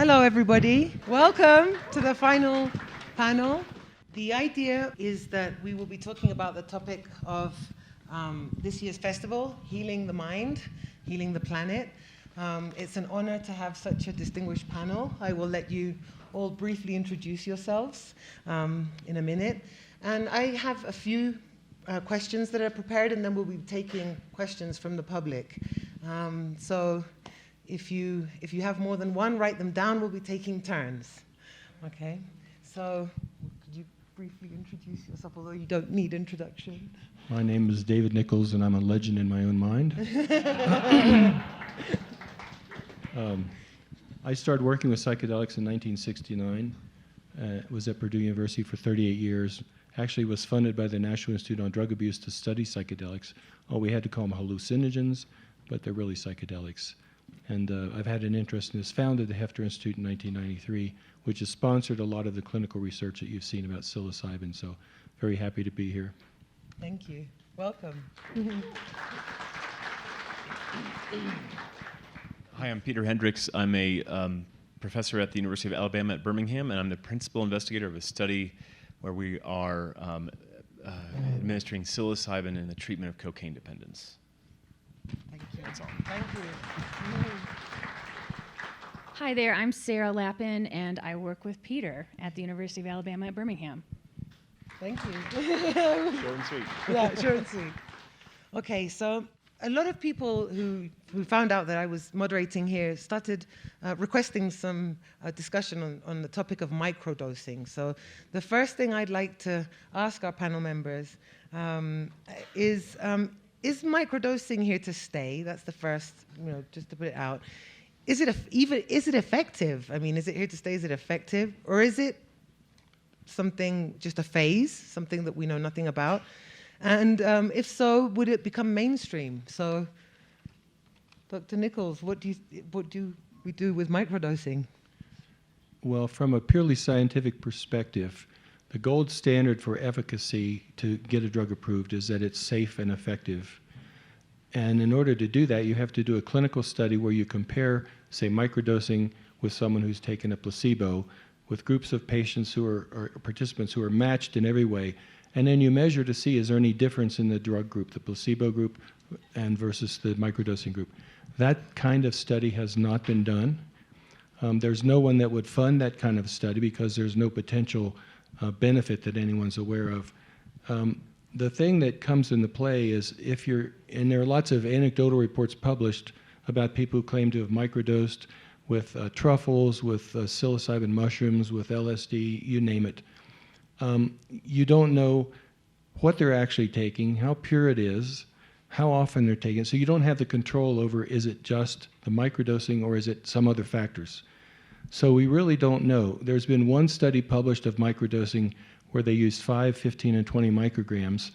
Hello, everybody. Welcome to the final panel. The idea is that we will be talking about the topic of this year's festival, Healing the Mind, Healing the Planet. It's an honor to have such a distinguished panel. I will let you all briefly introduce yourselves in a minute. And I have a few questions that are prepared, and then we'll be taking questions from the public. So if you have more than one, write them down. We'll be taking turns. Okay? So could you briefly introduce yourself, although you don't need introduction? My name is David Nichols, and I'm a legend in my own mind. I started working with psychedelics in 1969. Was at Purdue University for 38 years. Actually was funded by the National Institute on Drug Abuse to study psychedelics. Oh, we had to call them hallucinogens, but they're really psychedelics. And I've had an interest in this. Founded the Hefter Institute in 1993, which has sponsored a lot of the clinical research that you've seen about psilocybin. So very happy to be here. Thank you. Welcome. Hi, I'm Peter Hendricks. I'm a professor at the University of Alabama at Birmingham, and I'm the principal investigator of a study where we are administering psilocybin in the treatment of cocaine dependence. Thank you. That's all. Thank you. Hi there, I'm Sara Lappan, and I work with Peter at the University of Alabama at Birmingham. Thank you. Short and sweet. Yeah, short and sweet. Okay, so a lot of people who found out that I was moderating here started requesting some discussion on the topic of microdosing. So the first thing I'd like to ask our panel members is microdosing here to stay? That's the first, just to put it out. Is it effective? I mean, is it here to stay? Is it effective? Or is it something, just a phase, something that we know nothing about? And if so, would it become mainstream? So, Dr. Nichols, what do we do with microdosing? Well, from a purely scientific perspective, the gold standard for efficacy to get a drug approved is that it's safe and effective. And in order to do that, you have to do a clinical study where you compare, say, microdosing with someone who's taken a placebo with groups of patients who are participants who are matched in every way. And then you measure to see, is there any difference in the drug group, the placebo group and versus the microdosing group. That kind of study has not been done. There's no one that would fund that kind of study because there's no potential benefit that anyone's aware of. The thing that comes into play is and there are lots of anecdotal reports published about people who claim to have microdosed with truffles, with psilocybin mushrooms, with LSD, you name it. You don't know what they're actually taking, how pure it is, how often they're taking it. So you don't have the control over, is it just the microdosing or is it some other factors? So we really don't know. There's been one study published of microdosing where they used 5, 15, and 20 micrograms.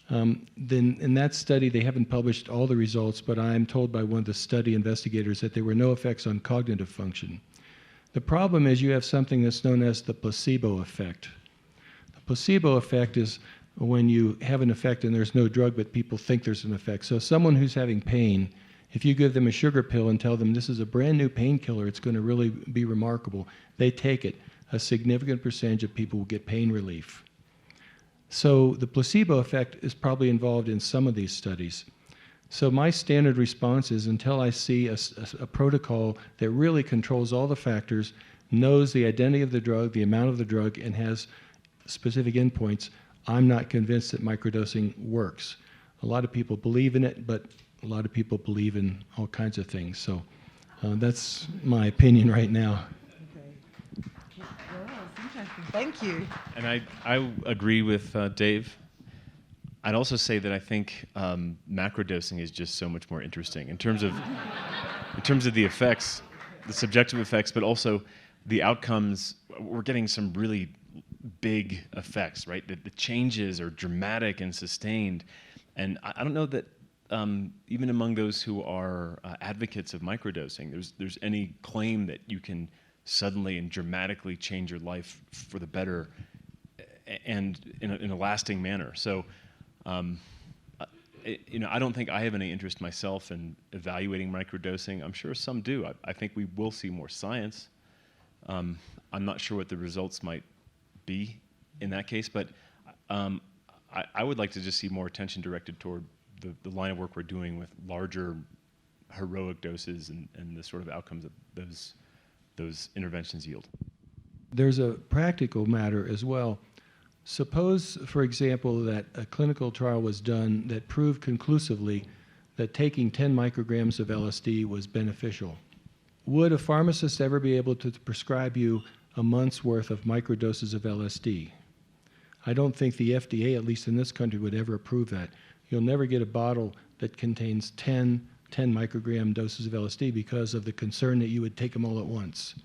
Then in that study, they haven't published all the results, but I'm told by one of the study investigators that there were no effects on cognitive function. The problem is you have something that's known as the placebo effect. The placebo effect is when you have an effect and there's no drug, but people think there's an effect. So someone who's having pain, if you give them a sugar pill and tell them this is a brand new painkiller, it's going to really be remarkable, they take it. A significant percentage of people will get pain relief. So the placebo effect is probably involved in some of these studies. So my standard response is until I see a protocol that really controls all the factors, knows the identity of the drug, the amount of the drug, and has specific endpoints, I'm not convinced that microdosing works. A lot of people believe in it, but a lot of people believe in all kinds of things. So that's my opinion right now. Thank you. And I agree with Dave. I'd also say that I think macrodosing is just so much more interesting in terms of the effects, the subjective effects, but also the outcomes. We're getting some really big effects, right? The changes are dramatic and sustained. And I don't know that even among those who are advocates of microdosing, there's any claim that you can suddenly and dramatically change your life for the better and in a lasting manner. So, I don't think I have any interest myself in evaluating microdosing. I'm sure some do. I think we will see more science, I'm not sure what the results might be in that case, but I would like to just see more attention directed toward the line of work we're doing with larger heroic doses and the sort of outcomes that those interventions yield. There's a practical matter as well. Suppose, for example, that a clinical trial was done that proved conclusively that taking 10 micrograms of LSD was beneficial. Would a pharmacist ever be able to prescribe you a month's worth of microdoses of LSD? I don't think the FDA, at least in this country, would ever approve that. You'll never get a bottle that contains 10 microgram doses of LSD because of the concern that you would take them all at once.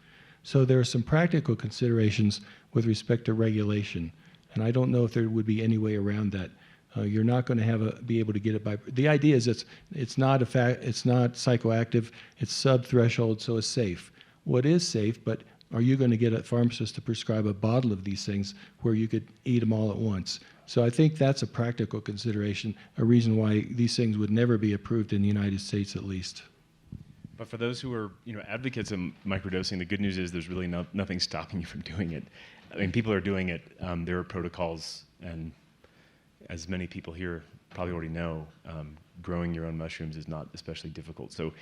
So there are some practical considerations with respect to regulation, and I don't know if there would be any way around that. You're not going to be able to get it by. The idea is it's not psychoactive, it's sub-threshold, so it's safe. What is safe, but are you going to get a pharmacist to prescribe a bottle of these things where you could eat them all at once? So I think that's a practical consideration, a reason why these things would never be approved in the United States, at least. But for those who are, advocates of microdosing, the good news is there's really nothing stopping you from doing it. I mean, people are doing it. There are protocols, and as many people here probably already know, growing your own mushrooms is not especially difficult. So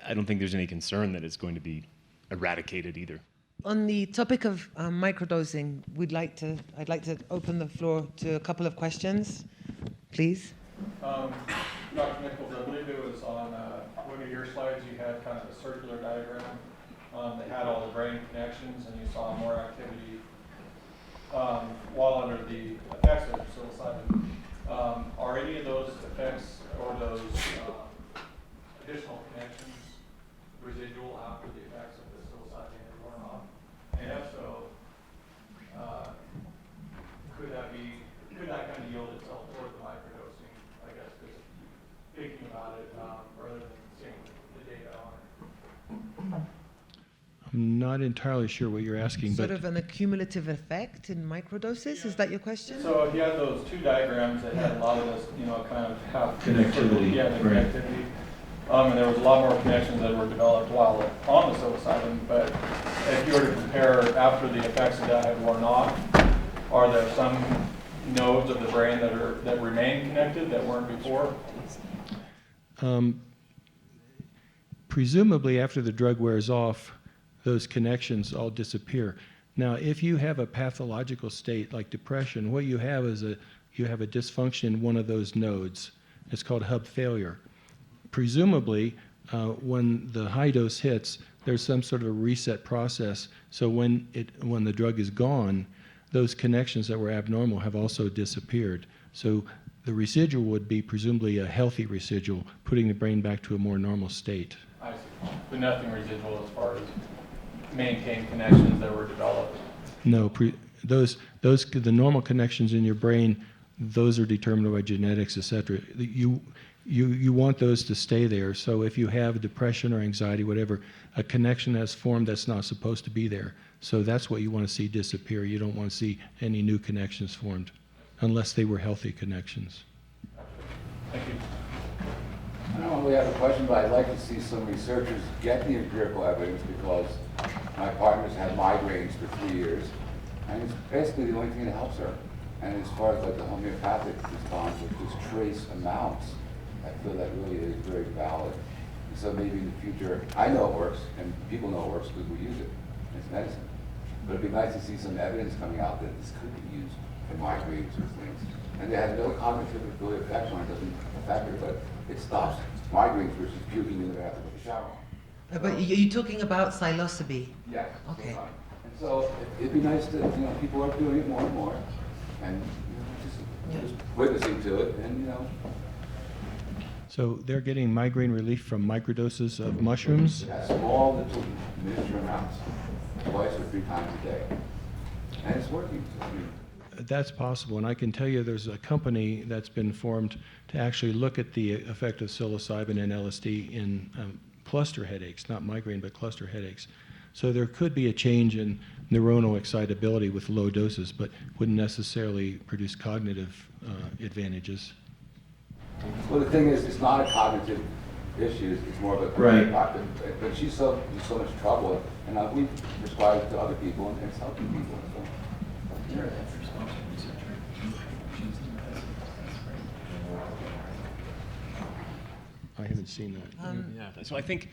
I don't think there's any concern that it's going to be eradicated either. On the topic of microdosing, I'd like to open the floor to a couple of questions, please. Dr. Nichols, I believe it was on one of your slides, you had kind of a circular diagram that had all the brain connections, and you saw more activity while under the effects of psilocybin. Are any of those effects or those additional connections residual after the effects of the psilocybin have worn off? And if so, could that kind of yield itself toward the microdosing? I guess just thinking about it rather than seeing the data on it. I'm not entirely sure what you're asking, Sort but of an accumulative effect in microdoses? Is that your question? So if you had those two diagrams that had a lot of this, kind of half Connectivity, yeah, the right. connectivity. And there was a lot more connections that were developed while on the psilocybin. But if you were to compare after the effects of that had worn off, are there some nodes of the brain that remain connected that weren't before? Presumably after the drug wears off, those connections all disappear. Now, if you have a pathological state like depression, what you have is you have a dysfunction in one of those nodes. It's called hub failure. Presumably, when the high dose hits, there's some sort of a reset process. So when the drug is gone, those connections that were abnormal have also disappeared. So the residual would be presumably a healthy residual, putting the brain back to a more normal state. I see. But nothing residual as far as maintained connections that were developed. No, the normal connections in your brain, those are determined by genetics, etc. You want those to stay there. So if you have depression or anxiety, whatever, a connection has formed that's not supposed to be there. So that's what you want to see disappear. You don't want to see any new connections formed, unless they were healthy connections. Thank you. I don't really have a question, but I'd like to see some researchers get the empirical evidence because my partner's had migraines for 3 years, and it's basically the only thing that helps her. And as far as like the homeopathic response with just trace amounts, I feel that really is very valid. And so maybe in the future, I know it works, and people know it works because we use it. It's medicine. But it'd be nice to see some evidence coming out that this could be used for migraines or things. And it has no cognitive ability effect on it, doesn't affect her, but it stops migraines versus puking in the bathroom with a shower. But you're talking about psilocybe? Yes. Okay. And so it'd be nice to, people are doing it more and more, and just witnessing to it, and So they're getting migraine relief from microdoses of mushrooms? small little miniature amounts, twice or 3 times a day, and it's working. That's possible, and I can tell you there's a company that's been formed to actually look at the effect of psilocybin and LSD in cluster headaches, not migraine, but cluster headaches. So there could be a change in neuronal excitability with low doses, but wouldn't necessarily produce cognitive advantages. Well, the thing is, it's not a cognitive issues. It's more of a Right. but she's so in so much trouble, and we prescribe it to other people, and it's helping people. So. I haven't seen that. Yeah. So I think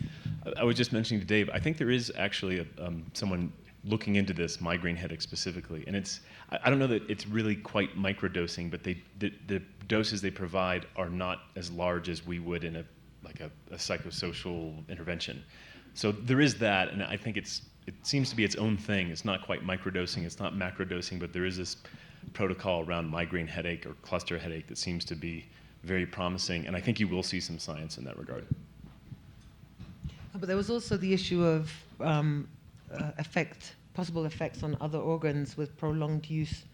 I was just mentioning to Dave. I think there is actually someone looking into this migraine headache specifically, and I don't know that it's really quite microdosing, but the doses they provide are not as large as we would in a psychosocial intervention. So there is that, and I think it seems to be its own thing. It's not quite microdosing, it's not macrodosing, but there is this protocol around migraine headache or cluster headache that seems to be very promising, and I think you will see some science in that regard. But there was also the issue of possible effects on other organs with prolonged use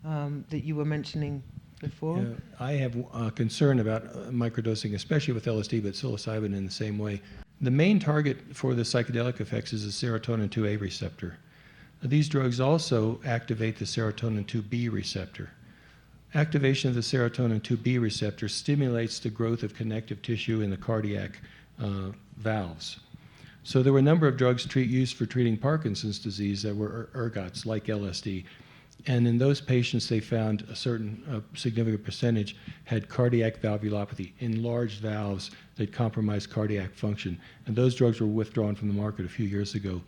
that you were mentioning before. Yeah, I have concern about microdosing, especially with LSD, but psilocybin in the same way. The main target for the psychedelic effects is the serotonin 2A receptor. These drugs also activate the serotonin 2B receptor. Activation of the serotonin 2B receptor stimulates the growth of connective tissue in the cardiac valves. So there were a number of drugs used for treating Parkinson's disease that were ergots, like LSD. And in those patients, they found a certain significant percentage had cardiac valvulopathy, enlarged valves that compromised cardiac function. And those drugs were withdrawn from the market a few years ago.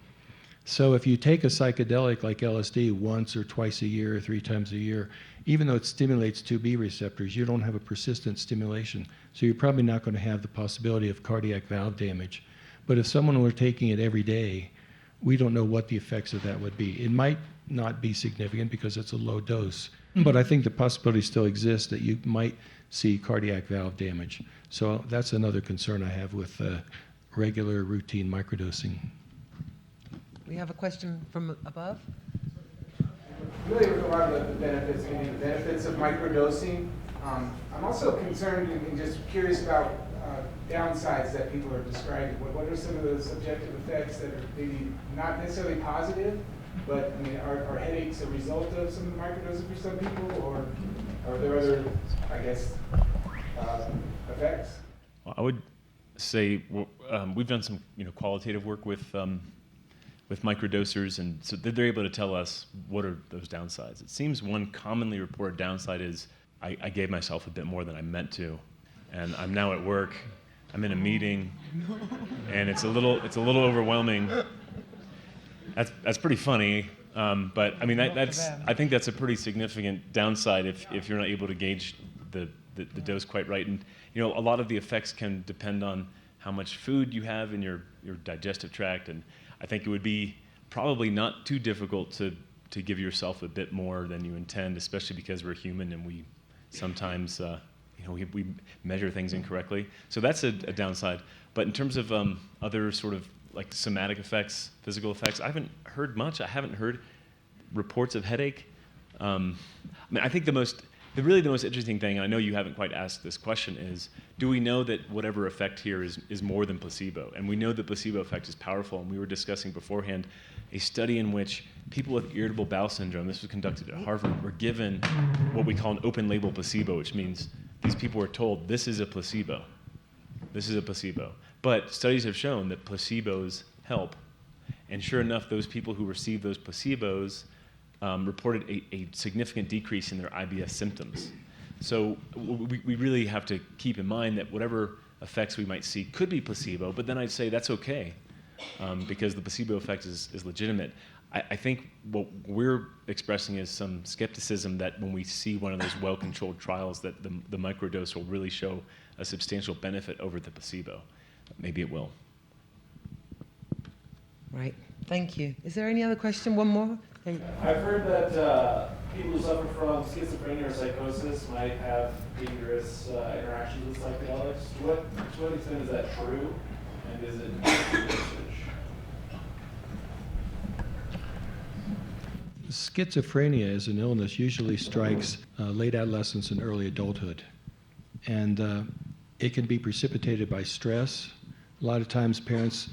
So if you take a psychedelic like LSD once or twice a year or 3 times a year, even though it stimulates 2B receptors, you don't have a persistent stimulation. So you're probably not going to have the possibility of cardiac valve damage. But if someone were taking it every day, we don't know what the effects of that would be. It might not be significant because it's a low dose, but I think the possibility still exists that you might see cardiac valve damage. So that's another concern I have with regular routine microdosing. We have a question from above. Familiar with a lot of the benefits, maybe the benefits of microdosing. I'm also concerned and just curious about downsides that people are describing. What are some of the subjective effects that are maybe not necessarily positive, but I mean, are headaches a result of some of the microdosing for some people, or are there other, I guess, effects? Well, I would say we've done some qualitative work with microdosers, and so they're able to tell us what are those downsides. It seems one commonly reported downside is I gave myself a bit more than I meant to, and I'm now at work. I'm in a meeting, and it's a little overwhelming. That's pretty funny, but I mean I think that's a pretty significant downside if you're not able to gauge the dose quite right. And a lot of the effects can depend on how much food you have in your digestive tract, and I think it would be probably not too difficult to give yourself a bit more than you intend, especially because we're human and we sometimes we measure things incorrectly. So that's a downside. But in terms of other sort of like somatic effects, physical effects, I haven't heard much. I haven't heard reports of headache. I mean, I think the most interesting thing, and I know you haven't quite asked this question, is do we know that whatever effect here is more than placebo? And we know the placebo effect is powerful, and we were discussing beforehand a study in which people with irritable bowel syndrome, this was conducted at Harvard, were given what we call an open label placebo, which means these people were told this is a placebo. This is a placebo. But studies have shown that placebos help. And sure enough, those people who received those placebos reported a significant decrease in their IBS symptoms. So we really have to keep in mind that whatever effects we might see could be placebo, but then I'd say that's okay because the placebo effect is legitimate. I think what we're expressing is some skepticism that when we see one of those well-controlled trials that the microdose will really show a substantial benefit over the placebo. Maybe it will. Right. Thank you. Is there any other question? One more? I've heard that people who suffer from schizophrenia or psychosis might have dangerous interactions with psychedelics. To what extent is that true, and is it research? Schizophrenia as an illness usually strikes late adolescence and early adulthood. And it can be precipitated by stress. A lot of times parents,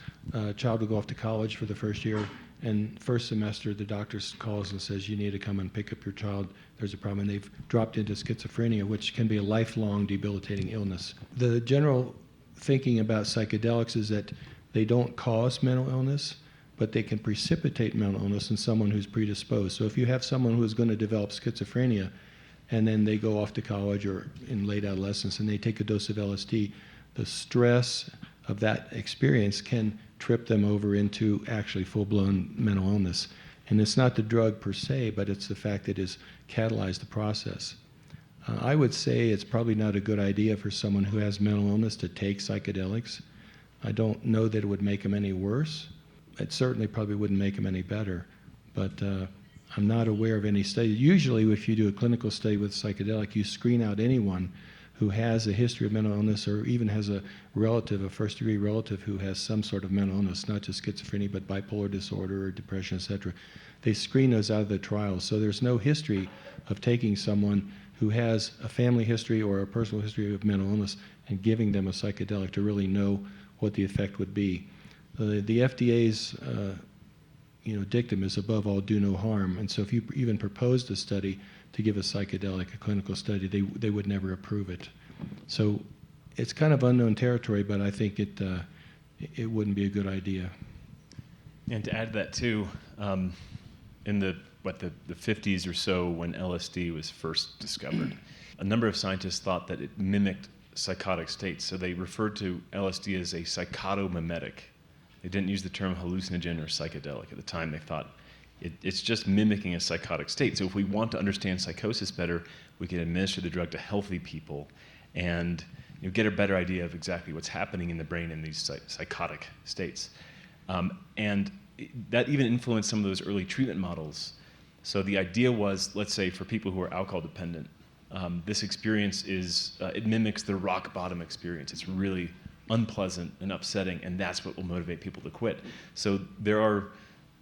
child will go off to college for the first year, and first semester the doctor calls and says, you need to come and pick up your child. There's a problem. And they've dropped into schizophrenia, which can be a lifelong debilitating illness. The general thinking about psychedelics is that they don't cause mental illness, but they can precipitate mental illness in someone who's predisposed. So if you have someone who's going to develop schizophrenia, and then they go off to college or in late adolescence and they take a dose of LSD, the stress of that experience can trip them over into actually full-blown mental illness. And it's not the drug per se, but it's the fact that it has catalyzed the process. I would say it's probably not a good idea for someone who has mental illness to take psychedelics. I don't know that it would make them any worse. It certainly probably wouldn't make them any better. But I'm not aware of any study. Usually, if you do a clinical study with psychedelic, you screen out anyone who has a history of mental illness or even has a relative, a first-degree relative who has some sort of mental illness, not just schizophrenia, but bipolar disorder or depression, etc. They screen those out of the trials. So there's no history of taking someone who has a family history or a personal history of mental illness and giving them a psychedelic to really know what the effect would be. The FDA's dictum is above all do no harm, and so if you even proposed a study to give a psychedelic, a clinical study, they would never approve it. So it's kind of unknown territory, but I think it wouldn't be a good idea. And to add to that too, in the 50s or so when LSD was first discovered, a number of scientists thought that it mimicked psychotic states. So they referred to LSD as a psychotomimetic. They didn't use the term hallucinogen or psychedelic. At the time, they thought it's just mimicking a psychotic state. So if we want to understand psychosis better, we can administer the drug to healthy people and get a better idea of exactly what's happening in the brain in these psychotic states. And that even influenced some of those early treatment models. So the idea was, let's say, for people who are alcohol dependent, this experience it mimics the rock bottom experience. It's really unpleasant and upsetting, and that's what will motivate people to quit. So there are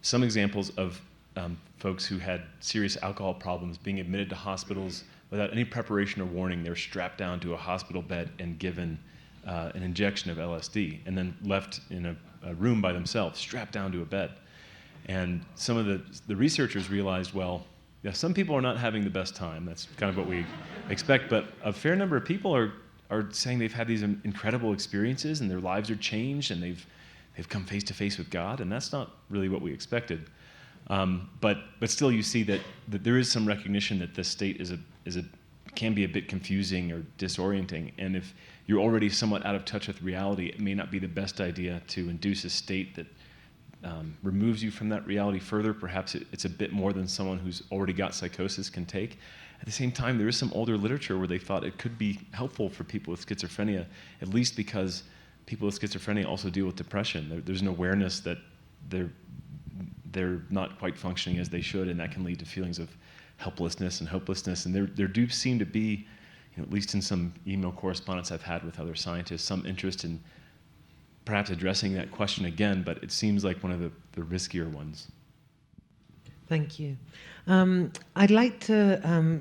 some examples of folks who had serious alcohol problems being admitted to hospitals without any preparation or warning. They're strapped down to a hospital bed and given an injection of LSD, and then left in a room by themselves, strapped down to a bed. And some of the researchers realized, well, yeah, some people are not having the best time. That's kind of what we expect, but a fair number of people are saying they've had these incredible experiences and their lives are changed and they've come face to face with God, and that's not really what we expected. But still, you see that there is some recognition that this state can be a bit confusing or disorienting, and if you're already somewhat out of touch with reality, it may not be the best idea to induce a state that removes you from that reality further. Perhaps it's a bit more than someone who's already got psychosis can take. At the same time, there is some older literature where they thought it could be helpful for people with schizophrenia, at least because people with schizophrenia also deal with depression. There's an awareness that they're not quite functioning as they should, and that can lead to feelings of helplessness and hopelessness. And there do seem to be, at least in some email correspondence I've had with other scientists, some interest in perhaps addressing that question again, but it seems like one of the riskier ones. Thank you. I'd like to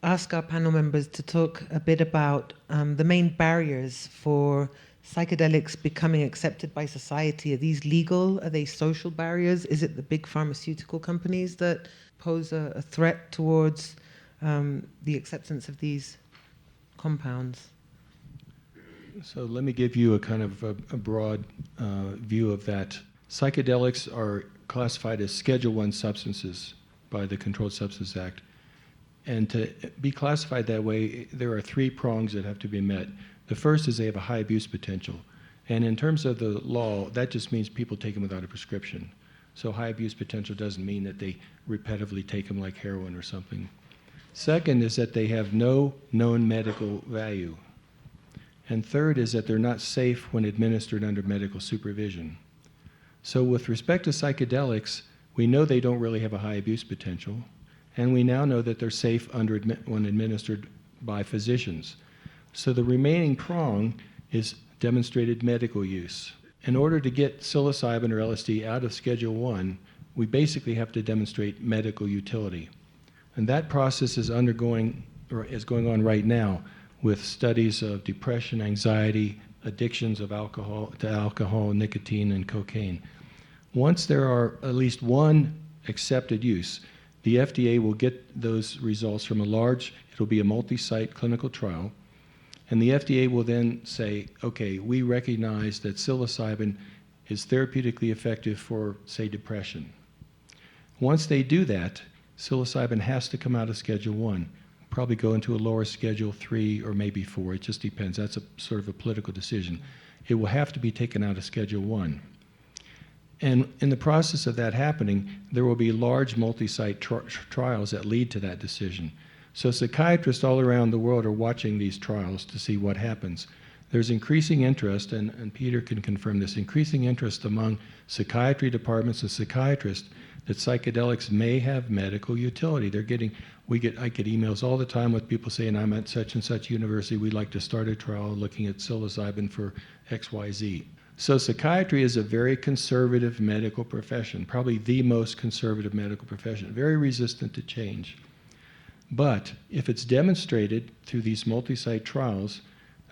ask our panel members to talk a bit about the main barriers for psychedelics becoming accepted by society. Are these legal? Are they social barriers? Is it the big pharmaceutical companies that pose a threat towards the acceptance of these compounds? So let me give you a kind of a broad view of that. Psychedelics are classified as Schedule I substances by the Controlled Substances Act. And to be classified that way, there are three prongs that have to be met. The first is they have a high abuse potential. And in terms of the law, that just means people take them without a prescription. So high abuse potential doesn't mean that they repetitively take them like heroin or something. Second is that they have no known medical value. And third is that they're not safe when administered under medical supervision. So with respect to psychedelics, we know they don't really have a high abuse potential, and we now know that they're safe when administered by physicians. So the remaining prong is demonstrated medical use. In order to get psilocybin or LSD out of Schedule I, we basically have to demonstrate medical utility. And that process is going on right now with studies of depression, anxiety, addictions of alcohol, nicotine, and cocaine. Once there are at least one accepted use, the FDA will get those results from it'll be a multi-site clinical trial, And the FDA will then say, okay, we recognize that psilocybin is therapeutically effective for, say, depression. Once they do that, psilocybin has to come out of Schedule 1, probably go into a lower Schedule 3 or maybe 4. It just depends. That's a sort of a political decision. It will have to be taken out of Schedule 1. And in the process of that happening, there will be large multi-site trials that lead to that decision. So psychiatrists all around the world are watching these trials to see what happens. There's increasing interest, and Peter can confirm this, increasing interest among psychiatry departments and psychiatrists that psychedelics may have medical utility. I get emails all the time with people saying, I'm at such and such university, we'd like to start a trial looking at psilocybin for XYZ. So psychiatry is a very conservative medical profession, probably the most conservative medical profession, very resistant to change. But if it's demonstrated through these multi-site trials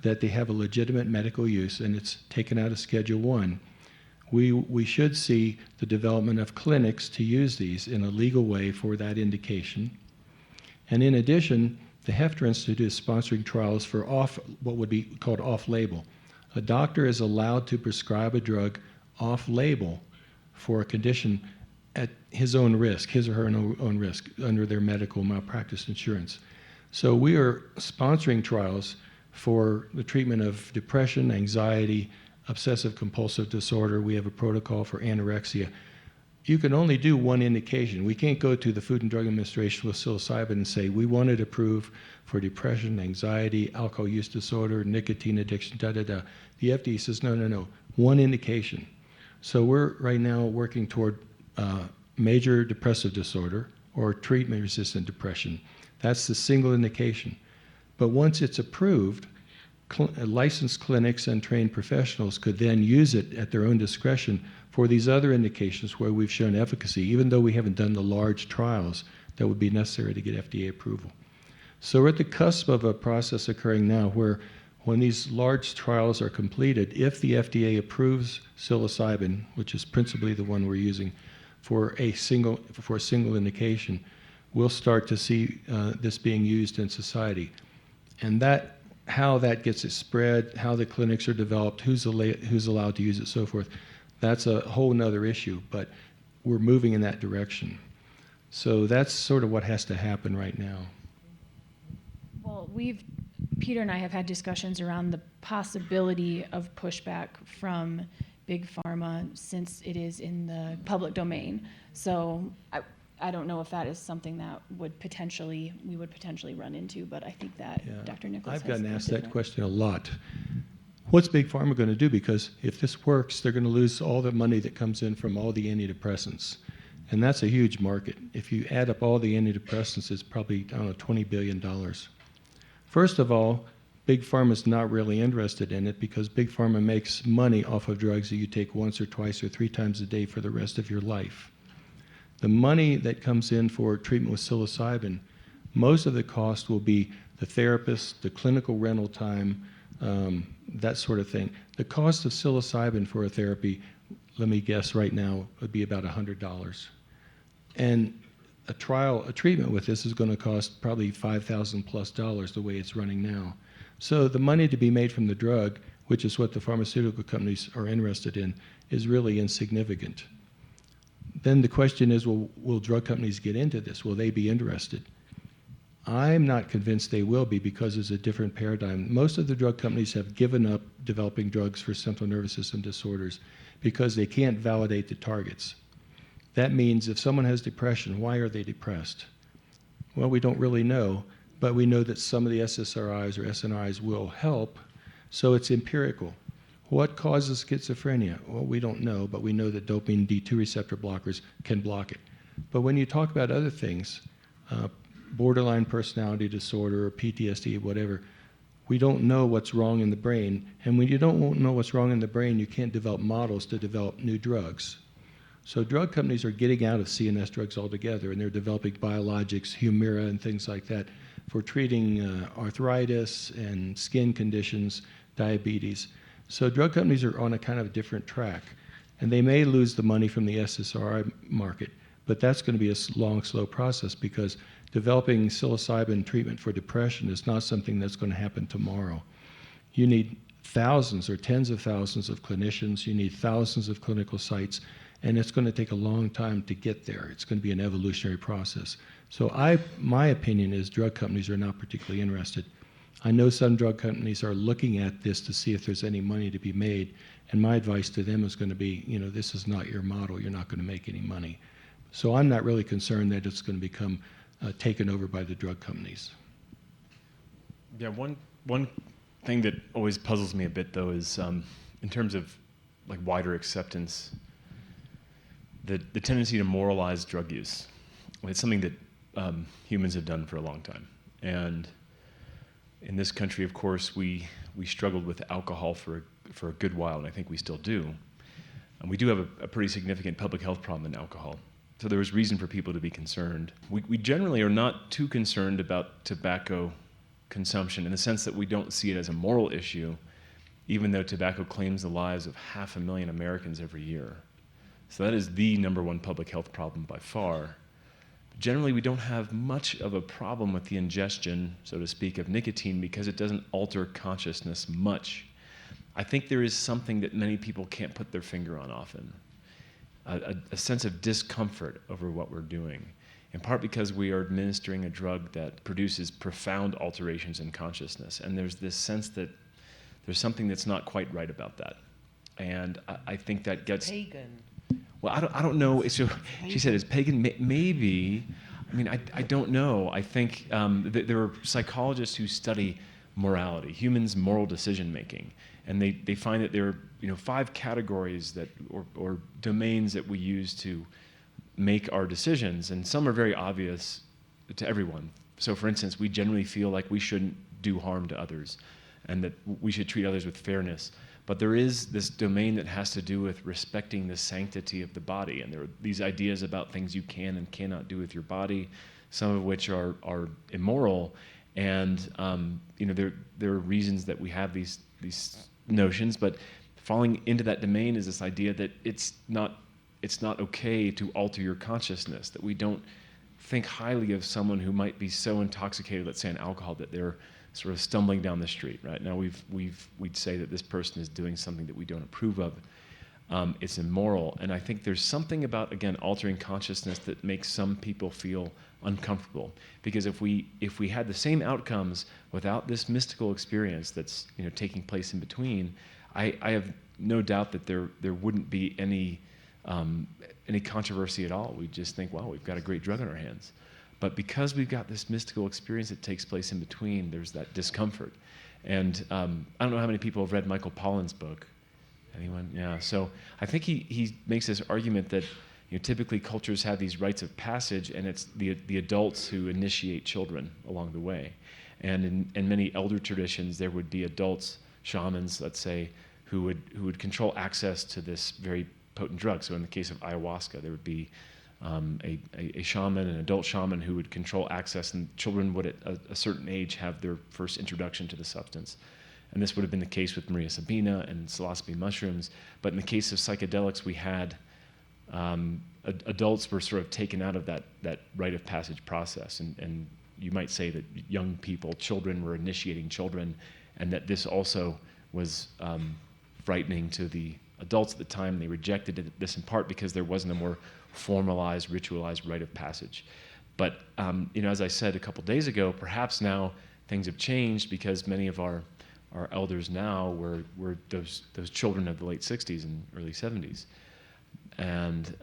that they have a legitimate medical use and it's taken out of Schedule 1, we should see the development of clinics to use these in a legal way for that indication. And in addition, the Hefter Institute is sponsoring trials for what would be called off-label. A doctor is allowed to prescribe a drug off-label for a condition at his own risk, his or her own risk, under their medical malpractice insurance. So we are sponsoring trials for the treatment of depression, anxiety, obsessive-compulsive disorder. We have a protocol for anorexia. You can only do one indication. We can't go to the Food and Drug Administration with psilocybin and say, we want it approved for depression, anxiety, alcohol use disorder, nicotine addiction, da-da-da. The FDA says, no, one indication. So we're right now working toward major depressive disorder or treatment-resistant depression. That's the single indication. But once it's approved, licensed clinics and trained professionals could then use it at their own discretion for these other indications where we've shown efficacy, even though we haven't done the large trials that would be necessary to get FDA approval. So we're at the cusp of a process occurring now where when these large trials are completed, if the FDA approves psilocybin, which is principally the one we're using for a single indication, we'll start to see this being used in society. And how that gets spread, how the clinics are developed, who's allowed to use it, so forth, that's a whole nother issue, but we're moving in that direction. So that's sort of what has to happen right now. Well, Peter and I have had discussions around the possibility of pushback from Big Pharma since it is in the public domain. So I don't know if that is something that we would potentially run into, but I think that Dr. Nichols I've has gotten a asked that different- question a lot. What's Big Pharma going to do? Because if this works, they're going to lose all the money that comes in from all the antidepressants. And that's a huge market. If you add up all the antidepressants, it's probably, $20 billion. First of all, Big Pharma is not really interested in it because Big Pharma makes money off of drugs that you take once or twice or 3 times a day for the rest of your life. The money that comes in for treatment with psilocybin, most of the cost will be the therapist, the clinical rental time, that sort of thing. The cost of psilocybin for a therapy, let me guess right now, would be about $100. And a treatment with this is going to cost probably $5,000+ the way it's running now. So the money to be made from the drug, which is what the pharmaceutical companies are interested in, is really insignificant. Then the question is, will drug companies get into this? Will they be interested? I'm not convinced they will be because it's a different paradigm. Most of the drug companies have given up developing drugs for central nervous system disorders because they can't validate the targets. That means if someone has depression, why are they depressed? Well, we don't really know, but we know that some of the SSRIs or SNRIs will help, so it's empirical. What causes schizophrenia? Well, we don't know, but we know that dopamine D2 receptor blockers can block it. But when you talk about other things, borderline personality disorder or PTSD, whatever, we don't know what's wrong in the brain. And when you don't know what's wrong in the brain, you can't develop models to develop new drugs. So drug companies are getting out of CNS drugs altogether, and they're developing biologics, Humira and things like that, for treating arthritis and skin conditions, diabetes. So drug companies are on a kind of different track, and they may lose the money from the SSRI market, but that's going to be a long, slow process because developing psilocybin treatment for depression is not something that's going to happen tomorrow. you need thousands or tens of thousands of clinicians, you need thousands of clinical sites, and it's going to take a long time to get there. It's going to be an evolutionary process. So my opinion is drug companies are not particularly interested. I know some drug companies are looking at this to see if there's any money to be made, and my advice to them is going to be, this is not your model, you're not going to make any money. So I'm not really concerned that it's going to become taken over by the drug companies. Yeah, one thing that always puzzles me a bit, though, is in terms of like wider acceptance, the tendency to moralize drug use. It's something that humans have done for a long time. And in this country, of course, we struggled with alcohol for a good while, and I think we still do. And we do have a pretty significant public health problem in alcohol. So there was reason for people to be concerned. We generally are not too concerned about tobacco consumption in the sense that we don't see it as a moral issue, even though tobacco claims the lives of 500,000 Americans every year. So that is the number one public health problem by far. Generally, we don't have much of a problem with the ingestion, so to speak, of nicotine because it doesn't alter consciousness much. I think there is something that many people can't put their finger on often, a sense of discomfort over what we're doing, in part because we are administering a drug that produces profound alterations in consciousness. And there's this sense that there's something that's not quite right about that. And I think that gets... Pagan. Well, I don't know. So she said, is pagan? Maybe. I mean, I don't know. I think there are psychologists who study morality, humans' moral decision-making. And they find that there are 5 categories that or domains that we use to make our decisions, and some are very obvious to everyone. So for instance, we generally feel like we shouldn't do harm to others and that we should treat others with fairness. But there is this domain that has to do with respecting the sanctity of the body, and there are these ideas about things you can and cannot do with your body, some of which are immoral, and there are reasons that we have these notions, but falling into that domain is this idea that it's not okay to alter your consciousness, that we don't think highly of someone who might be so intoxicated, let's say on alcohol, that they're sort of stumbling down the street, right? Now we'd say that this person is doing something that we don't approve of. It's immoral, and I think there's something about, again, altering consciousness that makes some people feel uncomfortable. Because if we had the same outcomes without this mystical experience that's taking place in between, I have no doubt that there wouldn't be any controversy at all. We'd just think, wow, we've got a great drug in our hands. But because we've got this mystical experience that takes place in between, there's that discomfort. And I don't know how many people have read Michael Pollan's book. Anyone? Yeah. So I think he makes this argument that typically cultures have these rites of passage, and it's the adults who initiate children along the way. And in many elder traditions, there would be adults, shamans, let's say, who would control access to this very potent drug. So in the case of ayahuasca, there would be a shaman, an adult shaman, who would control access, and children would at a certain age have their first introduction to the substance. And this would have been the case with Maria Sabina and psilocybe mushrooms. But in the case of psychedelics, we had adults were sort of taken out of that rite of passage process. And you might say that young people, children, were initiating children, and that this also was frightening to the adults at the time. They rejected this in part because there wasn't a more formalized, ritualized rite of passage. But as I said a couple days ago, perhaps now things have changed because many of our elders now were those children of the late 60s and early 70s. And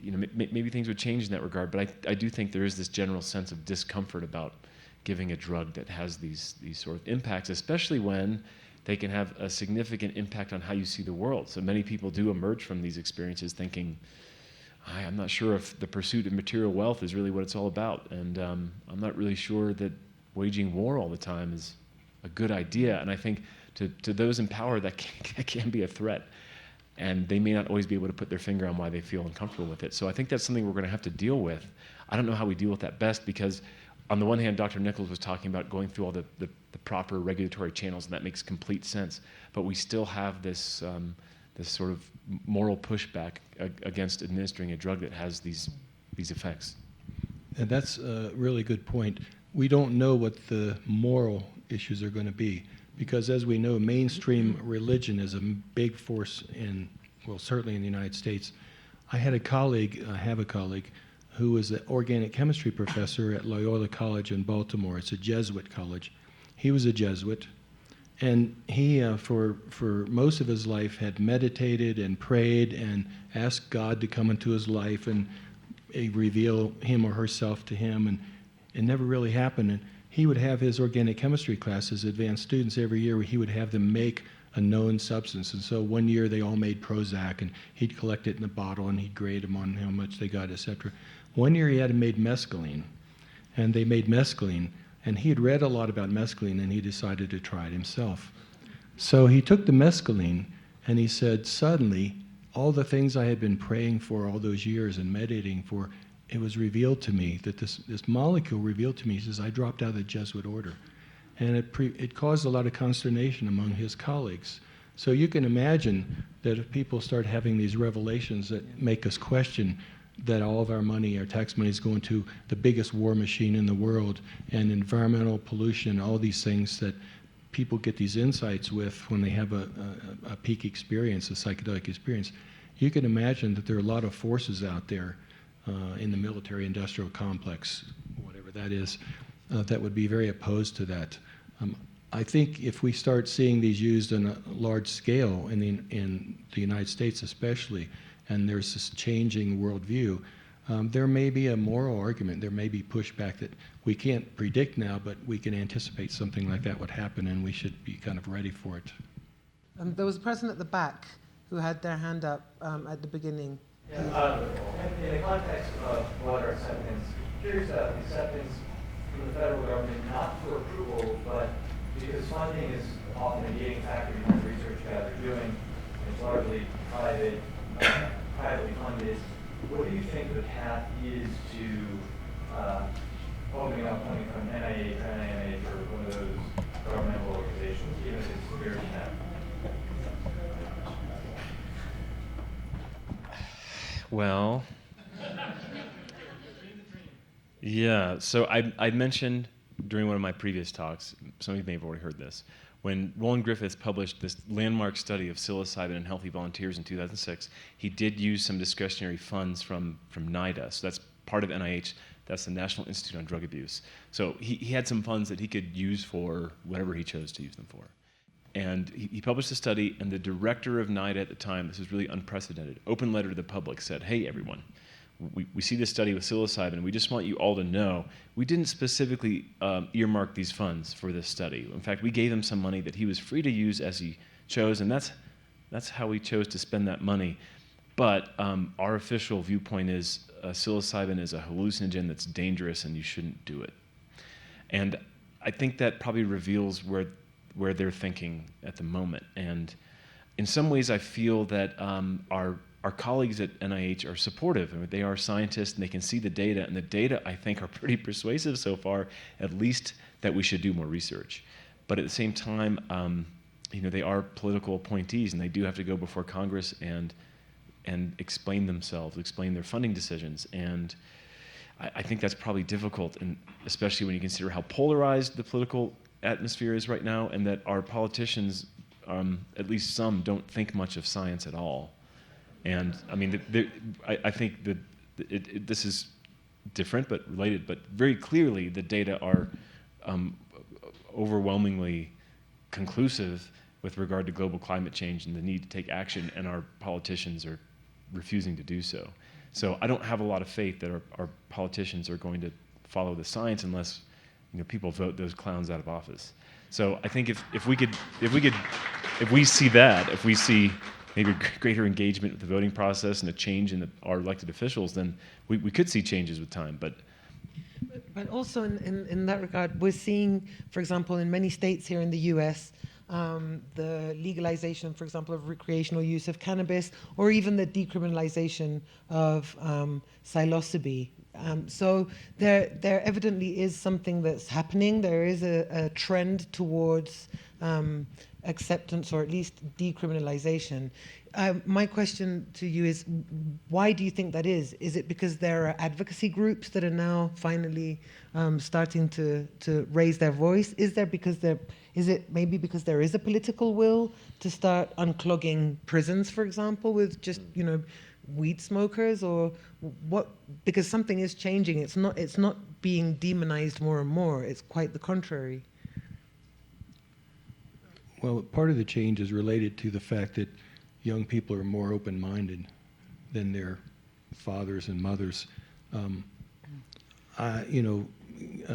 maybe things would change in that regard, but I do think there is this general sense of discomfort about giving a drug that has these sort of impacts, especially when they can have a significant impact on how you see the world. So many people do emerge from these experiences thinking, I'm not sure if the pursuit of material wealth is really what it's all about, and I'm not really sure that waging war all the time is a good idea. And I think to those in power, that can be a threat. And they may not always be able to put their finger on why they feel uncomfortable with it. So I think that's something we're going to have to deal with. I don't know how we deal with that best, because on the one hand, Dr. Nichols was talking about going through all the proper regulatory channels, and that makes complete sense. But we still have this sort of moral pushback against administering a drug that has these effects. And that's a really good point. We don't know what the moral issues are going to be, because as we know, mainstream religion is a big force in, well, certainly in the United States. I have a colleague who was an organic chemistry professor at Loyola College in Baltimore. It's a Jesuit college. He was a Jesuit, and he, for most of his life, had meditated and prayed and asked God to come into his life and reveal him or herself to him, and it never really happened. And he would have his organic chemistry classes, advanced students, every year where he would have them make a known substance. And so one year they all made Prozac, and he'd collect it in a bottle and he'd grade them on how much they got, etc. One year he had them made mescaline, and they made mescaline, and he had read a lot about mescaline, and he decided to try it himself. So he took the mescaline, and he said, suddenly, all the things I had been praying for all those years and meditating for, it was revealed to me that this molecule revealed to me. He says, I dropped out of the Jesuit order. And it caused a lot of consternation among his colleagues. So you can imagine that if people start having these revelations that make us question that all of our money, our tax money, is going to the biggest war machine in the world, and environmental pollution, all these things that people get these insights with when they have a peak experience, a psychedelic experience, you can imagine that there are a lot of forces out there in the military-industrial complex, whatever that is, that would be very opposed to that. I think if we start seeing these used on a large scale in the United States especially, and there's this changing worldview, there may be a moral argument, there may be pushback that we can't predict now, but we can anticipate something like that would happen, and we should be kind of ready for it. There was a person at the back who had their hand up at the beginning. Yeah, in the context of broader acceptance, curious about the acceptance from the federal government, not for approval, but because funding is often a gating factor in the research that they're doing. It's largely privately funded. What do you think the path is to opening up money from NIH or NIMH or one of those governmental organizations, even if it's clear to them? Well, yeah, so I mentioned during one of my previous talks, some of you may have already heard this, when Roland Griffiths published this landmark study of psilocybin in healthy volunteers in 2006, he did use some discretionary funds from NIDA, so that's part of NIH, that's the National Institute on Drug Abuse. So he had some funds that he could use for whatever he chose to use them for. And he published a study, and the director of NIDA at the time, this was really unprecedented, open letter to the public, said, hey, everyone, we see this study with psilocybin, and we just want you all to know we didn't specifically earmark these funds for this study. In fact, we gave him some money that he was free to use as he chose, and that's how he chose to spend that money. But our official viewpoint is psilocybin is a hallucinogen that's dangerous, and you shouldn't do it. And I think that probably reveals where they're thinking at the moment. And in some ways, I feel that our colleagues at NIH are supportive. I mean, they are scientists, and they can see the data, and the data, I think, are pretty persuasive so far, at least that we should do more research. But at the same time, they are political appointees, and they do have to go before Congress and explain themselves, explain their funding decisions. And I think that's probably difficult, and especially when you consider how polarized the political atmosphere is right now, and that our politicians, at least some, don't think much of science at all. And I mean, I think that this is different but related, but very clearly the data are overwhelmingly conclusive with regard to global climate change and the need to take action, and our politicians are refusing to do so. So I don't have a lot of faith that our politicians are going to follow the science unless people vote those clowns out of office. So I think if we see maybe greater engagement with the voting process and a change in our elected officials, then we could see changes with time. But also in that regard, we're seeing, for example, in many states here in the U.S., the legalization, for example, of recreational use of cannabis, or even the decriminalization of psilocybe. So there evidently is something that's happening. There is a trend towards acceptance, or at least decriminalization. My question to you is, why do you think that is? Is it because there are advocacy groups that are now finally starting to raise their voice? Is there because there Is it maybe because there is a political will to start unclogging prisons, for example, with just, weed smokers, or what? Because something is changing. It's not being demonized more and more. It's quite the contrary. Well, part of the change is related to the fact that young people are more open-minded than their fathers and mothers.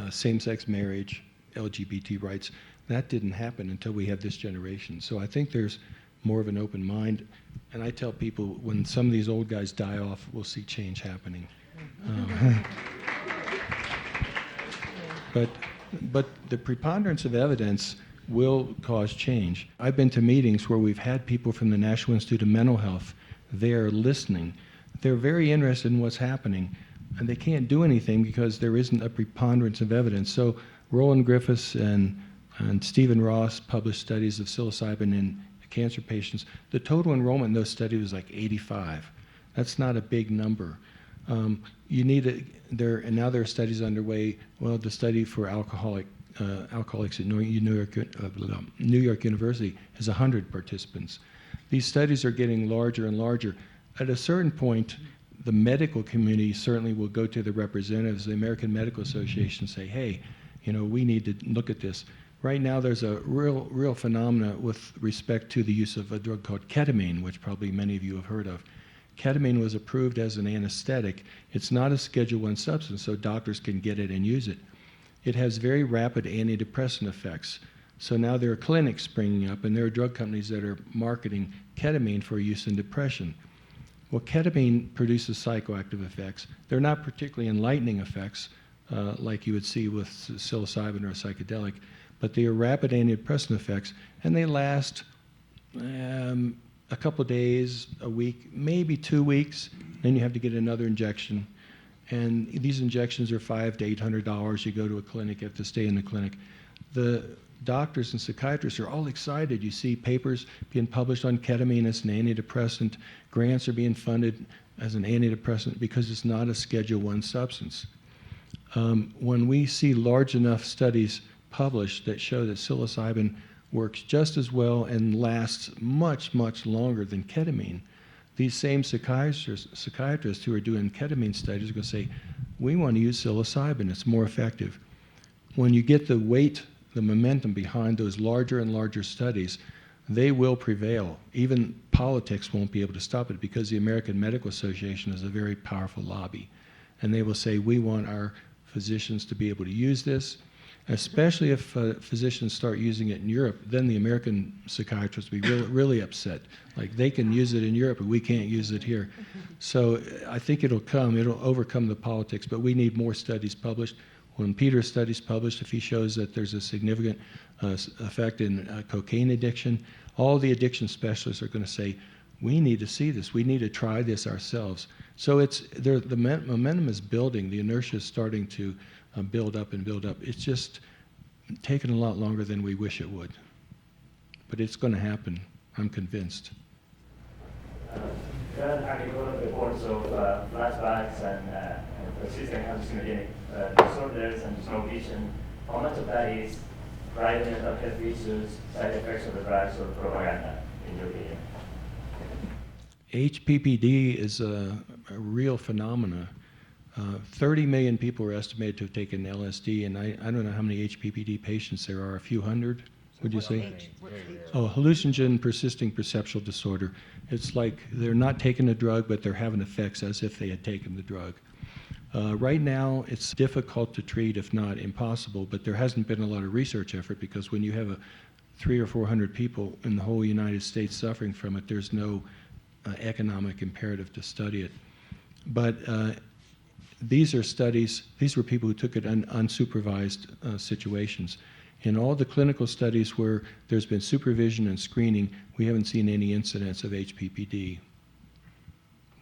Same-sex marriage, LGBT rights, that didn't happen until we had this generation. So I think there's more of an open mind. And I tell people, when some of these old guys die off, we'll see change happening. But the preponderance of evidence will cause change. I've been to meetings where we've had people from the National Institute of Mental Health there listening. They're very interested in what's happening, and they can't do anything because there isn't a preponderance of evidence. So Roland Griffiths and Stephen Ross published studies of psilocybin in cancer patients. The total enrollment in those studies was like 85. That's not a big number. And now there are studies underway. Well, the study for alcoholics at New York University has 100 participants. These studies are getting larger and larger. At a certain point, the medical community certainly will go to the representatives of the American Medical Association and say, hey, we need to look at this. Right now, there's a real phenomena with respect to the use of a drug called ketamine, which probably many of you have heard of. Ketamine was approved as an anesthetic. It's not a Schedule I substance, so doctors can get it and use it. It has very rapid antidepressant effects. So now there are clinics springing up, and there are drug companies that are marketing ketamine for use in depression. Well, ketamine produces psychoactive effects. They're not particularly enlightening effects, like you would see with psilocybin or a psychedelic, but they are rapid antidepressant effects, and they last a couple of days, a week, maybe 2 weeks. Then you have to get another injection. And these injections are $500 to $800. You go to a clinic, you have to stay in the clinic. The doctors and psychiatrists are all excited. You see papers being published on ketamine as an antidepressant. Grants are being funded as an antidepressant because it's not a Schedule I substance. When we see large enough studies published that show that psilocybin works just as well and lasts much, much longer than ketamine, these same psychiatrists who are doing ketamine studies are going to say, we want to use psilocybin, it's more effective. When you get the weight, the momentum behind those larger and larger studies, they will prevail. Even politics won't be able to stop it because the American Medical Association is a very powerful lobby. And they will say, we want our physicians to be able to use this, especially if physicians start using it in Europe. Then the American psychiatrists will be really upset. Like, they can use it in Europe, but we can't use it here. So I think it'll overcome the politics, but we need more studies published. When Peter's study's published, if he shows that there's a significant effect in cocaine addiction, all the addiction specialists are going to say, we need to see this. We need to try this ourselves. So the momentum is building. The inertia is starting to build up and build up. It's just taken a lot longer than we wish it would. But it's going to happen. I'm convinced. There are anecdotal reports of flashbacks and persistent hallucinogenic disorders and snow vision. How much of that is private mental health issues, side effects of the drugs, or propaganda, in your opinion? HPPD is a real phenomena. 30 million people are estimated to have taken LSD, and I don't know how many HPPD patients there are, a few hundred, would you say? Oh, hallucinogen persisting perceptual disorder. It's like they're not taking the drug, but they're having effects as if they had taken the drug. Right now, it's difficult to treat, if not impossible, but there hasn't been a lot of research effort because when you have 300 or 400 people in the whole United States suffering from it, there's no economic imperative to study it. But these were people who took it in unsupervised situations. In all the clinical studies where there's been supervision and screening, we haven't seen any incidents of HPPD,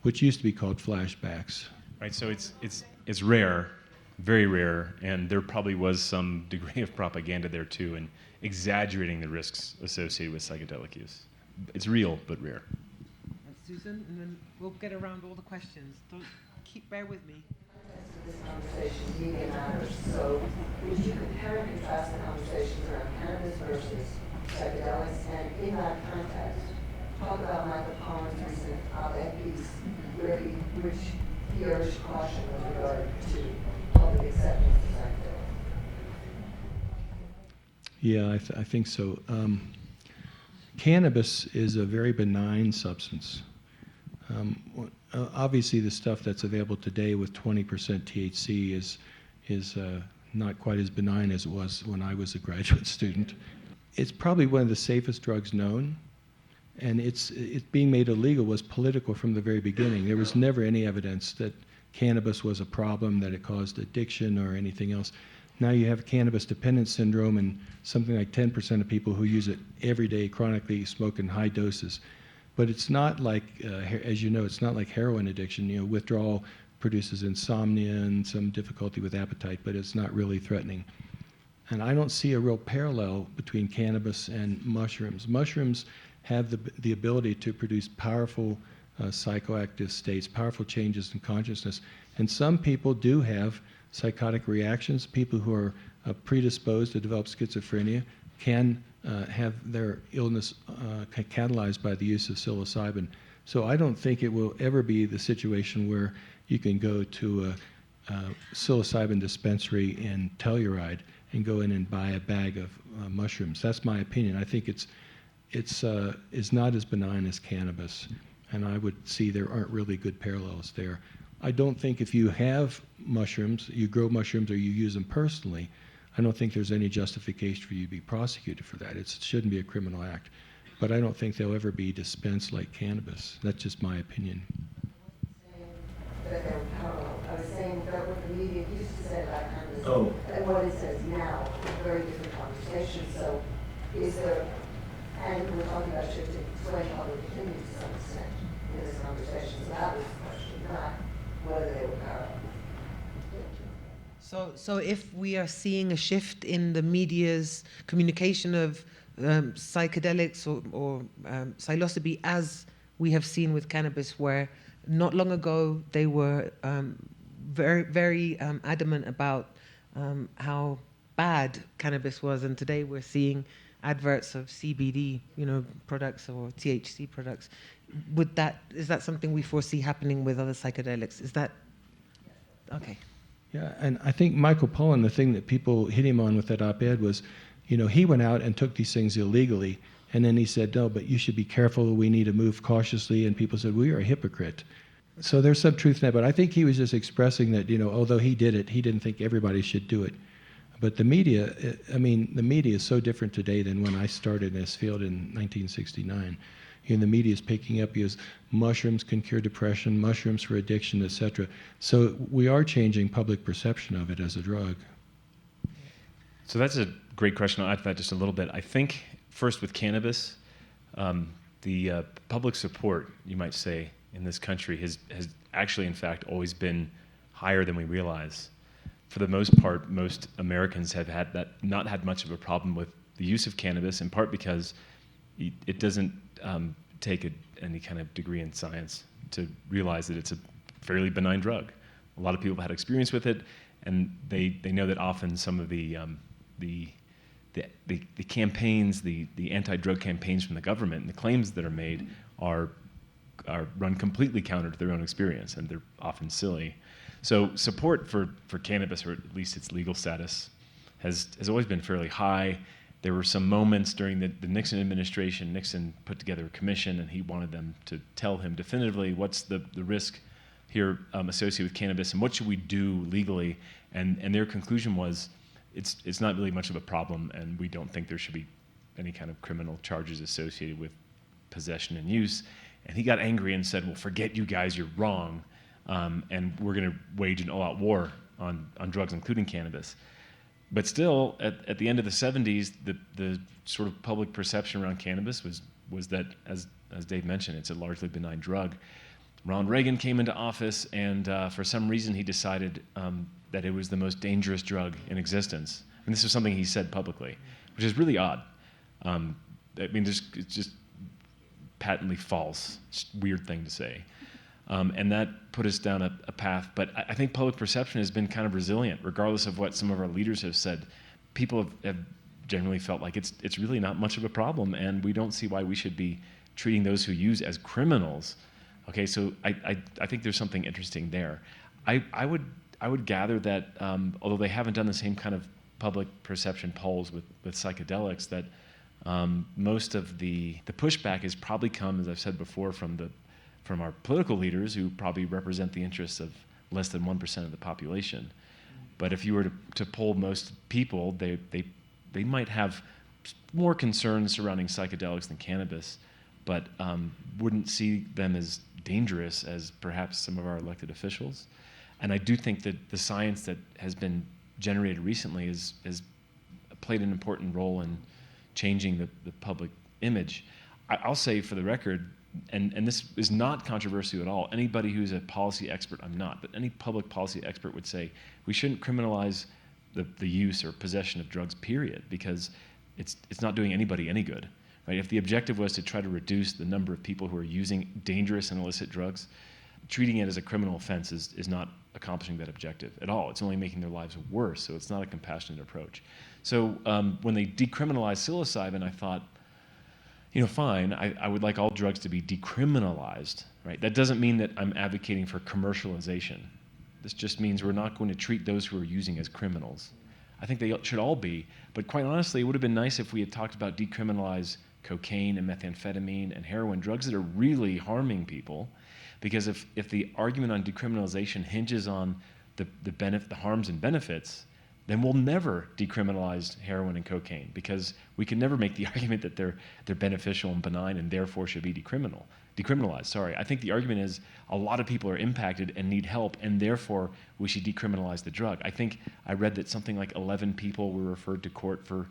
which used to be called flashbacks. Right, so it's rare, very rare, and there probably was some degree of propaganda there too, and exaggerating the risks associated with psychedelic use. It's real, but rare. Susan, and then we'll get around all the questions. Bear with me. this conversation, media matters. So would you compare and contrast the conversations around cannabis versus psychedelics, and in that context, talk about Michael Pollan's recent op-ed piece, which he urged caution with regard to public acceptance of psychedelics? Yeah, I think so. Cannabis is a very benign substance. Obviously, the stuff that's available today with 20% THC is not quite as benign as it was when I was a graduate student. It's probably one of the safest drugs known, and it's being made illegal was political from the very beginning. There was never any evidence that cannabis was a problem, that it caused addiction or anything else. Now you have cannabis dependence syndrome, and something like 10% of people who use it every day chronically smoke in high doses. But it's not like, as you know, it's not like heroin addiction. You know, withdrawal produces insomnia and some difficulty with appetite, but it's not really threatening. And I don't see a real parallel between cannabis and mushrooms. Mushrooms have the ability to produce powerful psychoactive states, powerful changes in consciousness. And some people do have psychotic reactions. People who are predisposed to develop schizophrenia can have their illness catalyzed by the use of psilocybin. So I don't think it will ever be the situation where you can go to a psilocybin dispensary in Telluride and go in and buy a bag of mushrooms. That's my opinion. I think it's not as benign as cannabis, and I would see there aren't really good parallels there. I don't think if you have mushrooms, you grow mushrooms or you use them personally, I don't think there's any justification for you to be prosecuted for that. It shouldn't be a criminal act. But I don't think they'll ever be dispensed like cannabis. That's just my opinion. I was saying that what the media used to say about cannabis Oh. and what it says now is very different conversation. So is there, and we're talking about shifting swaying public opinion to some extent in this conversation. So that was the question, not whether they were parallel. So if we are seeing a shift in the media's communication of psychedelics or psilocybe, as we have seen with cannabis, where not long ago they were very, very adamant about how bad cannabis was, and today we're seeing adverts of CBD, products or THC products. Is that something we foresee happening with other psychedelics? Is that okay? Yeah, and I think Michael Pollan, the thing that people hit him on with that op-ed was, he went out and took these things illegally, and then he said, no, but you should be careful, we need to move cautiously, and people said, well, you're a hypocrite. So there's some truth in that, but I think he was just expressing that, although he did it, he didn't think everybody should do it. But the media, the media is so different today than when I started in this field in 1969. The media is picking up because mushrooms can cure depression, mushrooms for addiction, etc. So we are changing public perception of it as a drug. So that's a great question. I'll add to that just a little bit. I think first with cannabis, the public support, you might say, in this country has actually, in fact, always been higher than we realize. For the most part, most Americans have not had much of a problem with the use of cannabis, in part because it doesn't take any kind of degree in science to realize that it's a fairly benign drug. A lot of people have had experience with it, and they know that often some of the campaigns, the anti-drug campaigns from the government, and the claims that are made are run completely counter to their own experience, and they're often silly. So support for cannabis, or at least its legal status, has always been fairly high. There were some moments during the Nixon administration. Nixon put together a commission, and he wanted them to tell him definitively what's the risk here associated with cannabis, and what should we do legally. And their conclusion was, it's not really much of a problem, and we don't think there should be any kind of criminal charges associated with possession and use. And he got angry and said, well, forget you guys, you're wrong, and we're going to wage an all-out war on drugs, including cannabis. But still, at the end of the 70s, the sort of public perception around cannabis was that, as Dave mentioned, it's a largely benign drug. Ronald Reagan came into office, and for some reason he decided that it was the most dangerous drug in existence. And this is something he said publicly, which is really odd. It's just patently false. It's a weird thing to say. And that put us down a path. But I think public perception has been kind of resilient, regardless of what some of our leaders have said. People have generally felt like it's really not much of a problem, and we don't see why we should be treating those who use as criminals. Okay, so I think there's something interesting there. I would gather that although they haven't done the same kind of public perception polls with psychedelics, that most of the pushback has probably come, as I've said before, from our political leaders, who probably represent the interests of less than 1% of the population. But if you were to poll most people, they might have more concerns surrounding psychedelics than cannabis, but wouldn't see them as dangerous as perhaps some of our elected officials. And I do think that the science that has been generated recently has played an important role in changing the public image. I'll say for the record, and this is not controversial at all, anybody who's a policy expert, I'm not, but any public policy expert would say we shouldn't criminalize the use or possession of drugs, period, because it's not doing anybody any good. Right? If the objective was to try to reduce the number of people who are using dangerous and illicit drugs, treating it as a criminal offense is not accomplishing that objective at all. It's only making their lives worse, so it's not a compassionate approach. So when they decriminalized psilocybin, I thought, fine, I would like all drugs to be decriminalized, right? That doesn't mean that I'm advocating for commercialization. This just means we're not going to treat those who are using as criminals. I think they should all be, but quite honestly, it would have been nice if we had talked about decriminalize cocaine and methamphetamine and heroin, drugs that are really harming people, because if the argument on decriminalization hinges on the harms and benefits, then we'll never decriminalize heroin and cocaine, because we can never make the argument that they're beneficial and benign and therefore should be decriminalized. I think the argument is a lot of people are impacted and need help, and therefore we should decriminalize the drug. I think I read that something like 11 people were referred to court for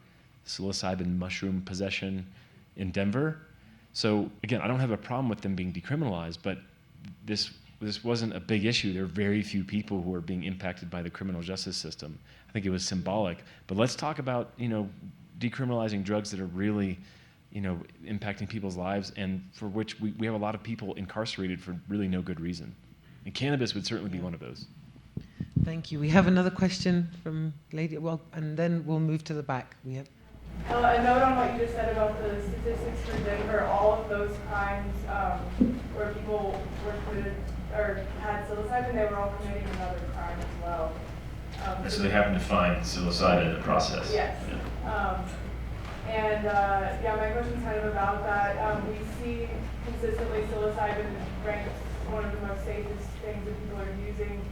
psilocybin mushroom possession in Denver. So again, I don't have a problem with them being decriminalized, but this wasn't a big issue. There are very few people who are being impacted by the criminal justice system. I think it was symbolic. But let's talk about, decriminalizing drugs that are really, impacting people's lives, and for which we have a lot of people incarcerated for really no good reason. And cannabis would certainly be one of those. Thank you. We have another question from Lady, and then we'll move to the back. We have. A note on what you just said about the statistics for Denver. All of those crimes where people were committed or had psilocybin, they were all committing another crime as well. So they happen to find psilocybin in the process. Yes. Yeah. My question's kind of about that. We see consistently psilocybin ranked one of the most safest things that people are using.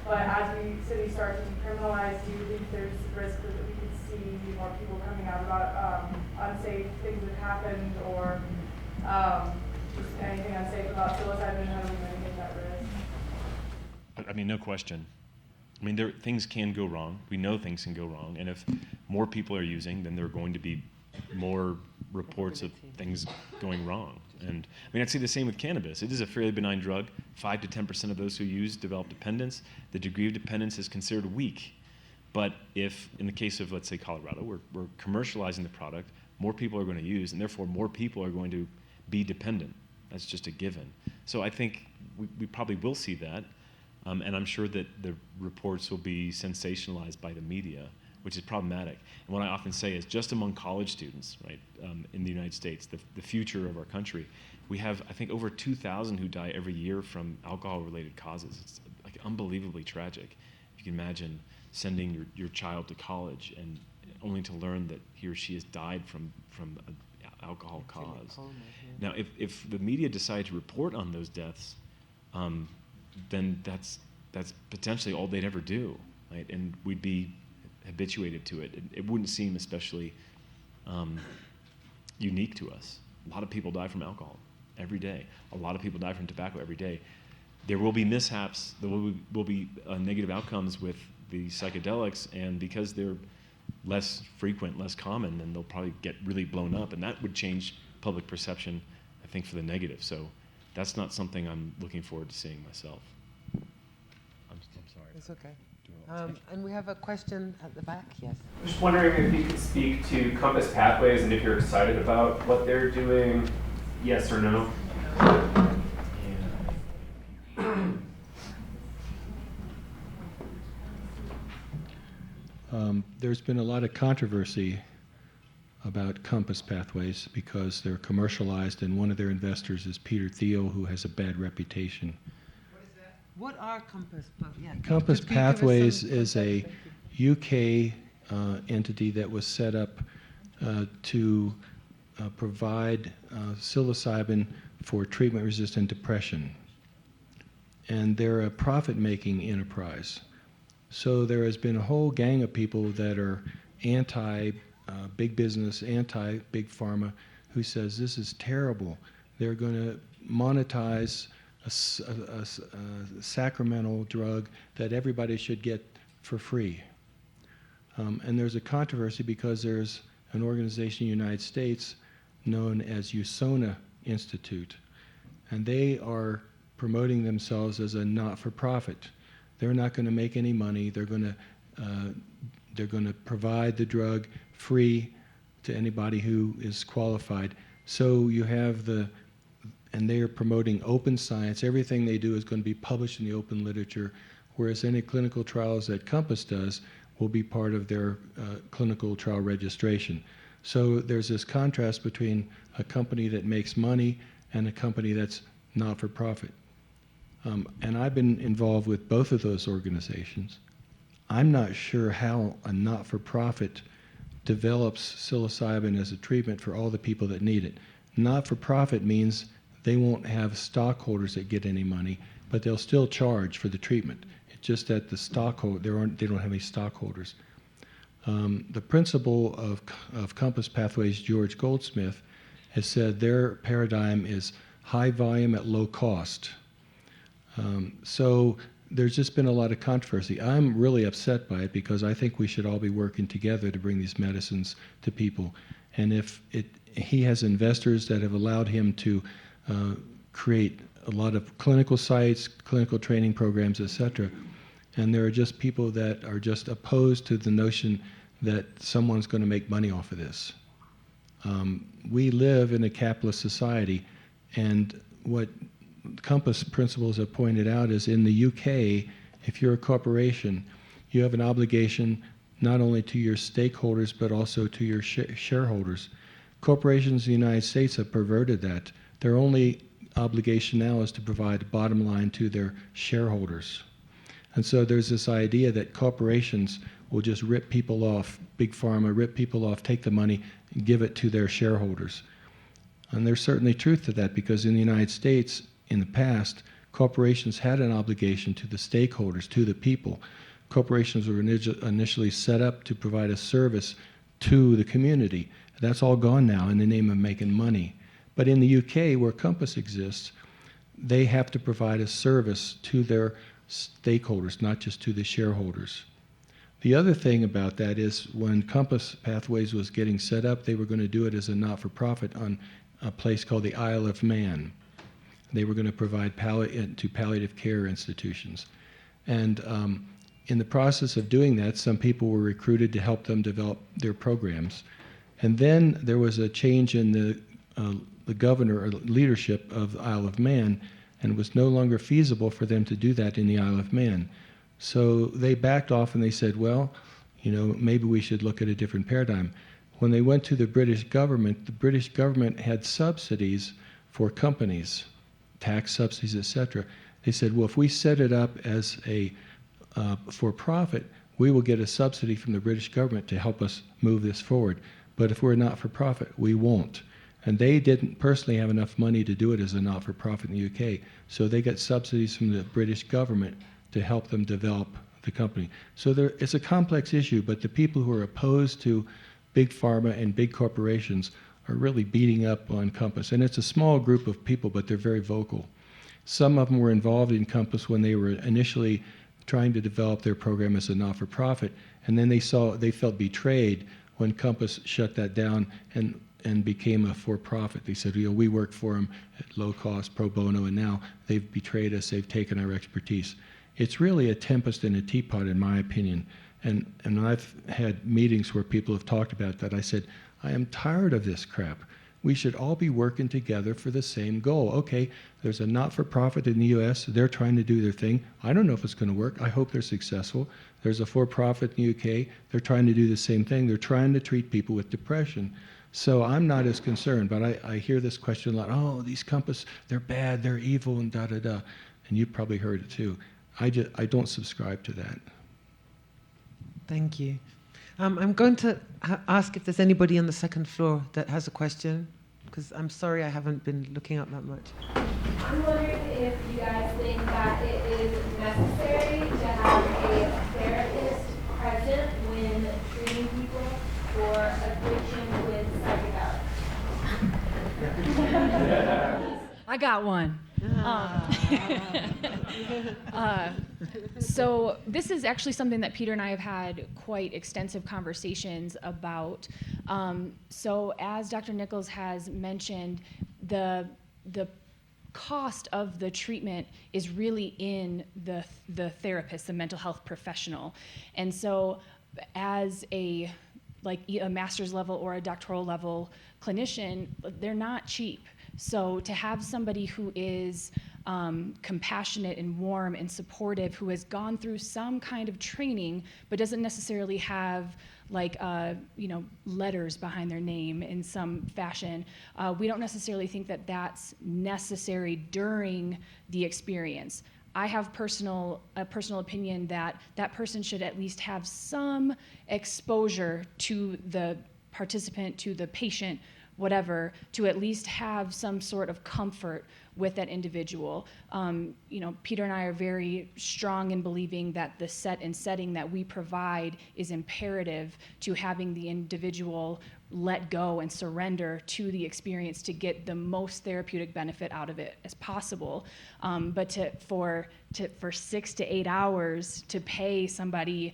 But as cities start to decriminalize, do you think there's risk that we could see more people coming out about unsafe things that happened, or just anything unsafe about psilocybin? How do we mitigate that risk? I mean, no question. I mean, things can go wrong. We know things can go wrong. And if more people are using, then there are going to be more reports of things going wrong. And I mean, I'd say the same with cannabis. It is a fairly benign drug. 5 to 10% of those who use develop dependence. The degree of dependence is considered weak. But if, in the case of, let's say, Colorado, we're commercializing the product, more people are going to use, and therefore more people are going to be dependent. That's just a given. So I think we probably will see that. And I'm sure that the reports will be sensationalized by the media, which is problematic. And what I often say is, just among college students, right, in the United States, the future of our country, we have, I think, over 2,000 who die every year from alcohol-related causes. It's like unbelievably tragic. If you can imagine sending your child to college and only to learn that he or she has died from an alcohol cause. Now, if the media decide to report on those deaths, then that's potentially all they'd ever do, right? And we'd be habituated to it. It wouldn't seem especially unique to us. A lot of people die from alcohol every day. A lot of people die from tobacco every day. There will be mishaps. There will be negative outcomes with the psychedelics, and because they're less frequent, less common, then they'll probably get really blown up, and that would change public perception, I think, for the negative. So that's not something I'm looking forward to seeing myself. I'm sorry. It's okay. And we have a question at the back, yes. I'm just wondering if you could speak to Compass Pathways and if you're excited about what they're doing, yes or no? there's been a lot of controversy about Compass pathways because they're commercialized, and one of their investors is Peter Thiel, who has a bad reputation. What are Compass? Yeah. Compass Can you give us Pathways some is a UK entity that was set up to provide psilocybin for treatment-resistant depression. And they're a profit-making enterprise. So there has been a whole gang of people that are anti-big business, anti-big pharma, who says this is terrible. They're going to monetize a sacramental drug that everybody should get for free. And there's a controversy because there's an organization in the United States known as USONA Institute, and they are promoting themselves as a not-for-profit. They're not going to make any money. They're going to provide the drug free to anybody who is qualified. So you have and they are promoting open science. Everything they do is going to be published in the open literature, whereas any clinical trials that Compass does will be part of their clinical trial registration. So there's this contrast between a company that makes money and a company that's not-for-profit. And I've been involved with both of those organizations. I'm not sure how a not-for-profit develops psilocybin as a treatment for all the people that need it. Not-for-profit means they won't have stockholders that get any money, but they'll still charge for the treatment. It's just that the they don't have any stockholders. The principal of Compass Pathways, George Goldsmith, has said their paradigm is high volume at low cost. So there's just been a lot of controversy. I'm really upset by it because I think we should all be working together to bring these medicines to people. And he has investors that have allowed him to create a lot of clinical sites, clinical training programs, etc. And there are just people that are just opposed to the notion that someone's going to make money off of this. We live in a capitalist society, and what Compass principles have pointed out is in the UK, if you're a corporation, you have an obligation not only to your stakeholders but also to your shareholders. Corporations in the United States have perverted that. Their only obligation now is to provide a bottom line to their shareholders. And so there's this idea that corporations will just rip people off, big pharma, rip people off, take the money, and give it to their shareholders. And there's certainly truth to that because in the United States, in the past, corporations had an obligation to the stakeholders, to the people. Corporations were initially set up to provide a service to the community. That's all gone now in the name of making money. But in the UK, where Compass exists, they have to provide a service to their stakeholders, not just to the shareholders. The other thing about that is when Compass Pathways was getting set up, they were going to do it as a not-for-profit on a place called the Isle of Man. They were going to provide to palliative care institutions. And in the process of doing that, some people were recruited to help them develop their programs. And then there was a change in the governor or leadership of the Isle of Man, and it was no longer feasible for them to do that in the Isle of Man. So they backed off and they said, well, maybe we should look at a different paradigm. When they went to the British government had subsidies for companies, tax subsidies, etc. They said, well, if we set it up as a for-profit, we will get a subsidy from the British government to help us move this forward. But if we're not for profit, we won't. And they didn't personally have enough money to do it as a not-for-profit in the UK, so they got subsidies from the British government to help them develop the company. So it's a complex issue, but the people who are opposed to big pharma and big corporations are really beating up on Compass. And it's a small group of people, but they're very vocal. Some of them were involved in Compass when they were initially trying to develop their program as a not-for-profit, and then they felt betrayed when Compass shut that down and became a for-profit. They said, we work for them at low cost, pro bono, and now they've betrayed us, they've taken our expertise. It's really a tempest in a teapot, in my opinion. And I've had meetings where people have talked about that. I said, I am tired of this crap. we should all be working together for the same goal. Okay, there's a not-for-profit in the US, they're trying to do their thing. I don't know if it's going to work. I hope they're successful. There's a for-profit in the UK, they're trying to do the same thing. They're trying to treat people with depression. So I'm not as concerned, but I hear this question a lot, oh, these Compass, they're bad, they're evil, and da-da-da. And you've probably heard it too. I don't subscribe to that. Thank you. I'm going to ask if there's anybody on the second floor that has a question, because I'm sorry I haven't been looking up that much. I'm wondering if you guys think that it is necessary to have a therapist present when treating people for addiction with psychedelics. I got one. So this is actually something that Peter and I have had quite extensive conversations about. So as Dr. Nichols has mentioned, the cost of the treatment is really in the therapist, the mental health professional. And so as a master's level or a doctoral level clinician, they're not cheap. So to have somebody who is compassionate and warm and supportive, who has gone through some kind of training, but doesn't necessarily have letters behind their name in some fashion, we don't necessarily think that that's necessary during the experience. I have a personal opinion that that person should at least have some exposure to the participant, to the patient, whatever, to at least have some sort of comfort with that individual. Peter and I are very strong in believing that the set and setting that we provide is imperative to having the individual let go and surrender to the experience to get the most therapeutic benefit out of it as possible. But for 6 to 8 hours to pay somebody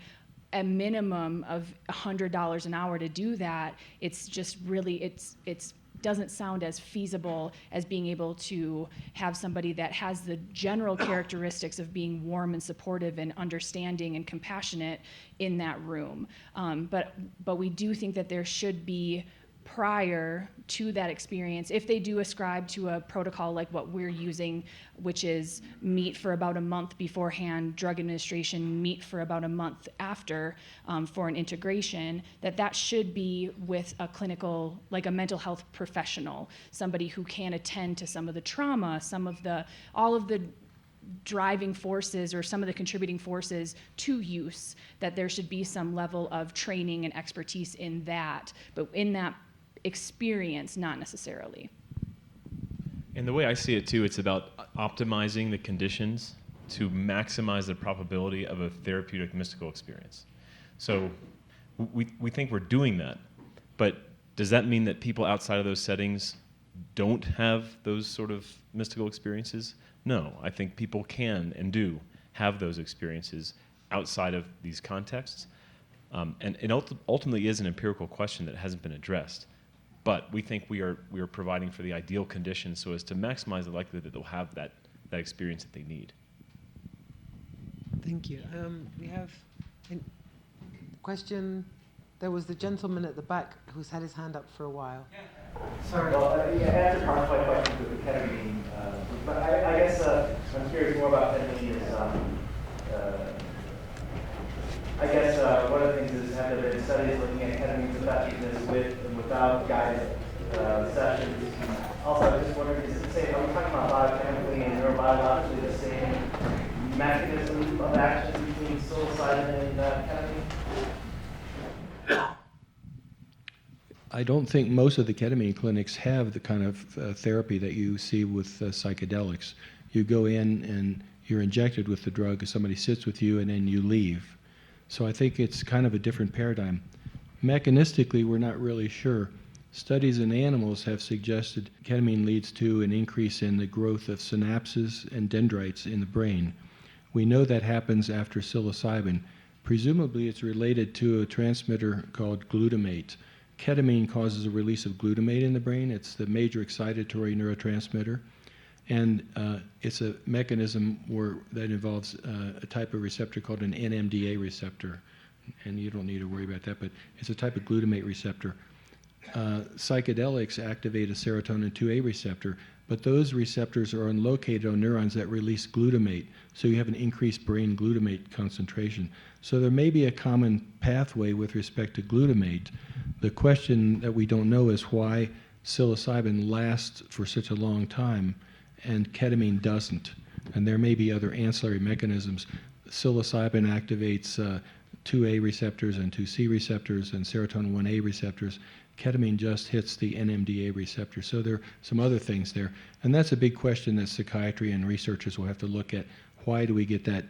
a minimum of $100 an hour to do that, it's just really, it's doesn't sound as feasible as being able to have somebody that has the general characteristics of being warm and supportive and understanding and compassionate in that room. But we do think that there should be, prior to that experience, if they do ascribe to a protocol like what we're using, which is meet for about a month beforehand, drug administration, meet for about a month after for an integration, that should be with a clinical, like a mental health professional, somebody who can attend to some of the trauma, all of the driving forces or some of the contributing forces to use, that there should be some level of training and expertise in that, but in that experience, not necessarily. And the way I see it too, it's about optimizing the conditions to maximize the probability of a therapeutic mystical experience. So we think we're doing that, but does that mean that people outside of those settings don't have those sort of mystical experiences? No, I think people can and do have those experiences outside of these contexts. And it ultimately is an empirical question that hasn't been addressed. But we think we are providing for the ideal conditions so as to maximize the likelihood that they'll have that experience that they need. Thank you. We have a question. There was the gentleman at the back who's had his hand up for a while. Sorry. Well, you answered part of my question with the ketamine, but I guess I'm curious more about ketamine I guess one of the things is have there been studies looking at ketamine's effectiveness with and without guided sessions. Also, I was just wondering, is it the same, are we talking about biochemically and neurobiologically the same mechanism of action between psilocybin and ketamine? I don't think most of the ketamine clinics have the kind of therapy that you see with psychedelics. You go in and you're injected with the drug, somebody sits with you, and then you leave. So I think it's kind of a different paradigm. Mechanistically, we're not really sure. Studies in animals have suggested ketamine leads to an increase in the growth of synapses and dendrites in the brain. We know that happens after psilocybin. Presumably, it's related to a transmitter called glutamate. Ketamine causes a release of glutamate in the brain. It's the major excitatory neurotransmitter. And it's a mechanism that involves a type of receptor called an NMDA receptor. And you don't need to worry about that, but it's a type of glutamate receptor. Psychedelics activate a serotonin 2A receptor, but those receptors are unlocated on neurons that release glutamate, so you have an increased brain glutamate concentration. So there may be a common pathway with respect to glutamate. The question that we don't know is why psilocybin lasts for such a long time and ketamine doesn't. And there may be other ancillary mechanisms. Psilocybin activates 2A receptors and 2C receptors and serotonin 1A receptors. Ketamine just hits the NMDA receptor. So there are some other things there. And that's a big question that psychiatry and researchers will have to look at. Why do we get that,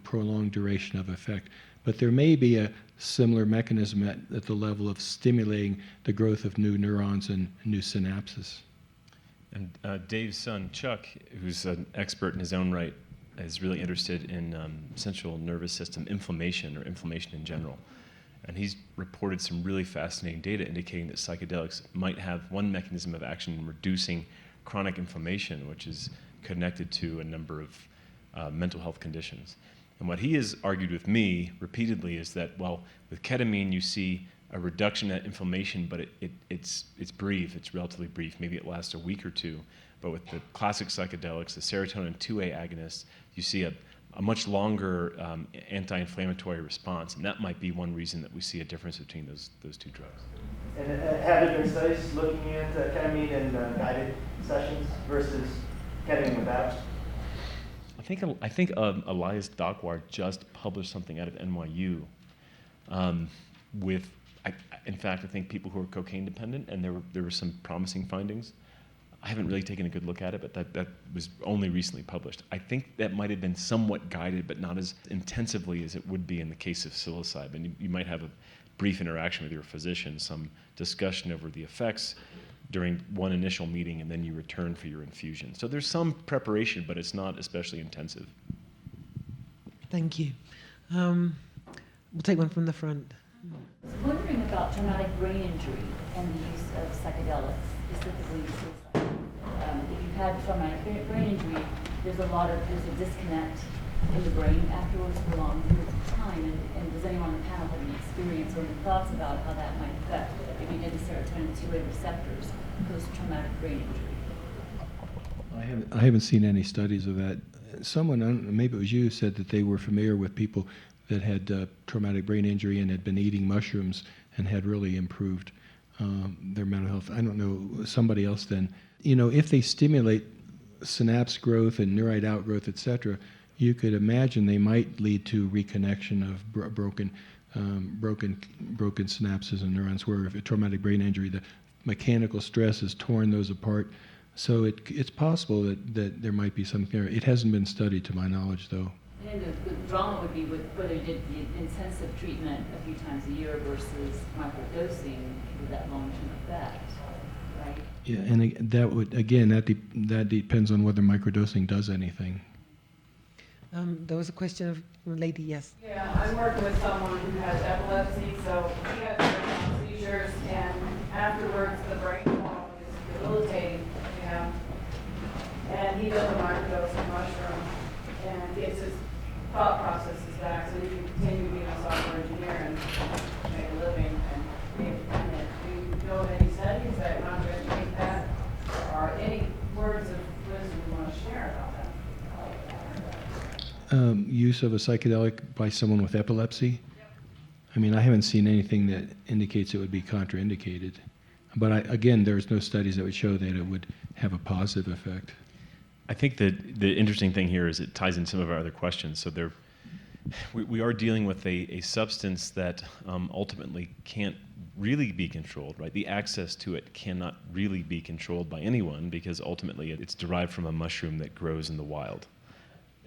prolonged duration of effect? But there may be a similar mechanism at the level of stimulating the growth of new neurons and new synapses. And Dave's son, Chuck, who's an expert in his own right, is really interested in central nervous system inflammation or inflammation in general. And he's reported some really fascinating data indicating that psychedelics might have one mechanism of action in reducing chronic inflammation, which is connected to a number of mental health conditions. And what he has argued with me repeatedly is that, well, with ketamine you see a reduction in that inflammation, but it's brief, it's relatively brief, maybe it lasts a week or two. But with the classic psychedelics, the serotonin 2A agonists, you see a much longer anti-inflammatory response, and that might be one reason that we see a difference between those two drugs. And have there been studies looking at ketamine in guided sessions versus ketamine without? I think Elias Dockwar just published something out of NYU with, in fact, I think people who are cocaine dependent, and there were some promising findings. I haven't really taken a good look at it, but that was only recently published. I think that might have been somewhat guided, but not as intensively as it would be in the case of psilocybin. You might have a brief interaction with your physician, some discussion over the effects during one initial meeting, and then you return for your infusion. So there's some preparation, but it's not especially intensive. Thank you. We'll take one from the front. I was wondering about traumatic brain injury and the use of psychedelics, specifically suicide. If you've had traumatic brain injury, there's a disconnect in the brain afterwards for long periods of time. And does anyone on the panel have any experience or any thoughts about how that might affect, if you did the serotonin 2A receptors post-traumatic brain injury? I haven't seen any studies of that. Someone, I don't know, maybe it was you, said that they were familiar with people that had traumatic brain injury and had been eating mushrooms and had really improved their mental health. I don't know, somebody else then. If they stimulate synapse growth and neurite outgrowth, et cetera, you could imagine they might lead to reconnection of broken synapses and neurons, where if a traumatic brain injury, the mechanical stress has torn those apart. So it's possible that there might be something there. It hasn't been studied to my knowledge, though. And the drama would be with whether you did the intensive treatment a few times a year versus microdosing with that long-term effect, right? Yeah, and that would, again, that depends on whether microdosing does anything. There was a question of a lady, yes. Yeah, I'm working with someone who has epilepsy, so he has seizures, and afterwards the brain fog is debilitating, and he does a microdose of mushroom, and gets his thought processes back, so he can continue being a software engineer and make a living and be independent. Do you know of any studies that contradict that, or any words of wisdom you want to share about that? Use of a psychedelic by someone with epilepsy? I mean, I haven't seen anything that indicates it would be contraindicated. But again, there's no studies that would show that it would have a positive effect. I think that the interesting thing here is it ties in some of our other questions. So we are dealing with a substance that ultimately can't really be controlled, right? The access to it cannot really be controlled by anyone because ultimately it's derived from a mushroom that grows in the wild.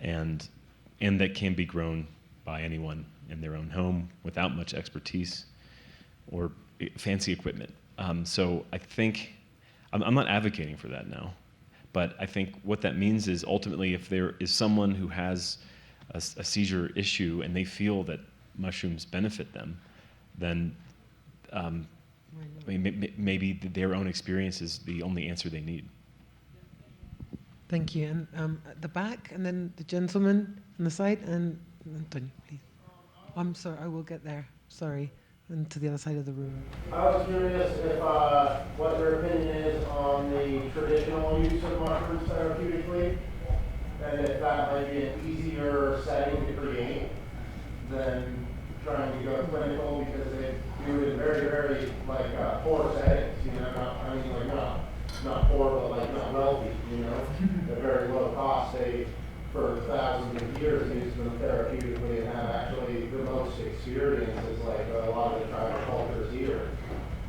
And that can be grown by anyone in their own home without much expertise or fancy equipment. So I think, I'm not advocating for that now, but I think what that means is ultimately if there is someone who has a seizure issue and they feel that mushrooms benefit them, then maybe their own experience is the only answer they need. Thank you. And at the back, and then the gentleman on the side, and Antonio, please. I'm sorry, I will get there. Sorry. and to the other side of the room. I was curious if what your opinion is on the traditional use of mushrooms therapeutically, and if that might be an easier setting to create than trying to go clinical, because they do it in very, very poor settings. You know, not poor, but not wealthy. You know, at very low cost. They for thousands of years used them therapeutically and have actually the most experiences, like a lot of the tribal cultures here.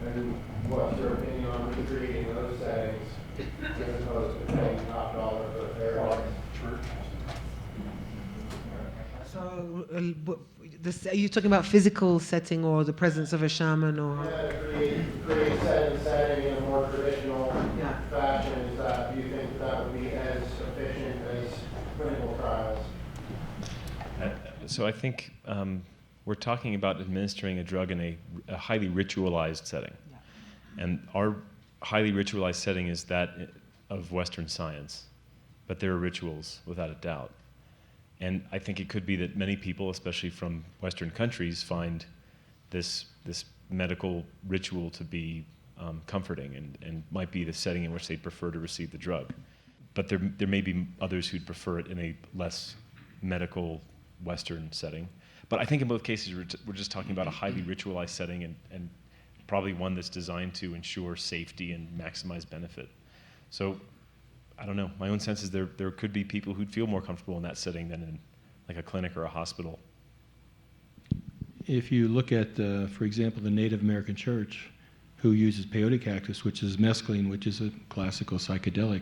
And what's your opinion on recreating those settings as opposed to paying top dollar for therapy? So, are you talking about physical setting or the presence of a shaman, or? Yeah, create setting in a more traditional fashion. Do you think that would be as efficient as clinical trials? So I think we're talking about administering a drug in a highly ritualized setting. Yeah. And our highly ritualized setting is that of Western science. But there are rituals, without a doubt. And I think it could be that many people, especially from Western countries, find this medical ritual to be comforting and might be the setting in which they prefer to receive the drug. But there may be others who'd prefer it in a less medical Western setting. But I think in both cases we're just talking about a highly ritualized setting and probably one that's designed to ensure safety and maximize benefit. So I don't know. My own sense is there could be people who'd feel more comfortable in that setting than in like a clinic or a hospital. If you look at, for example, the Native American Church, who uses peyote cactus, which is mescaline, which is a classical psychedelic,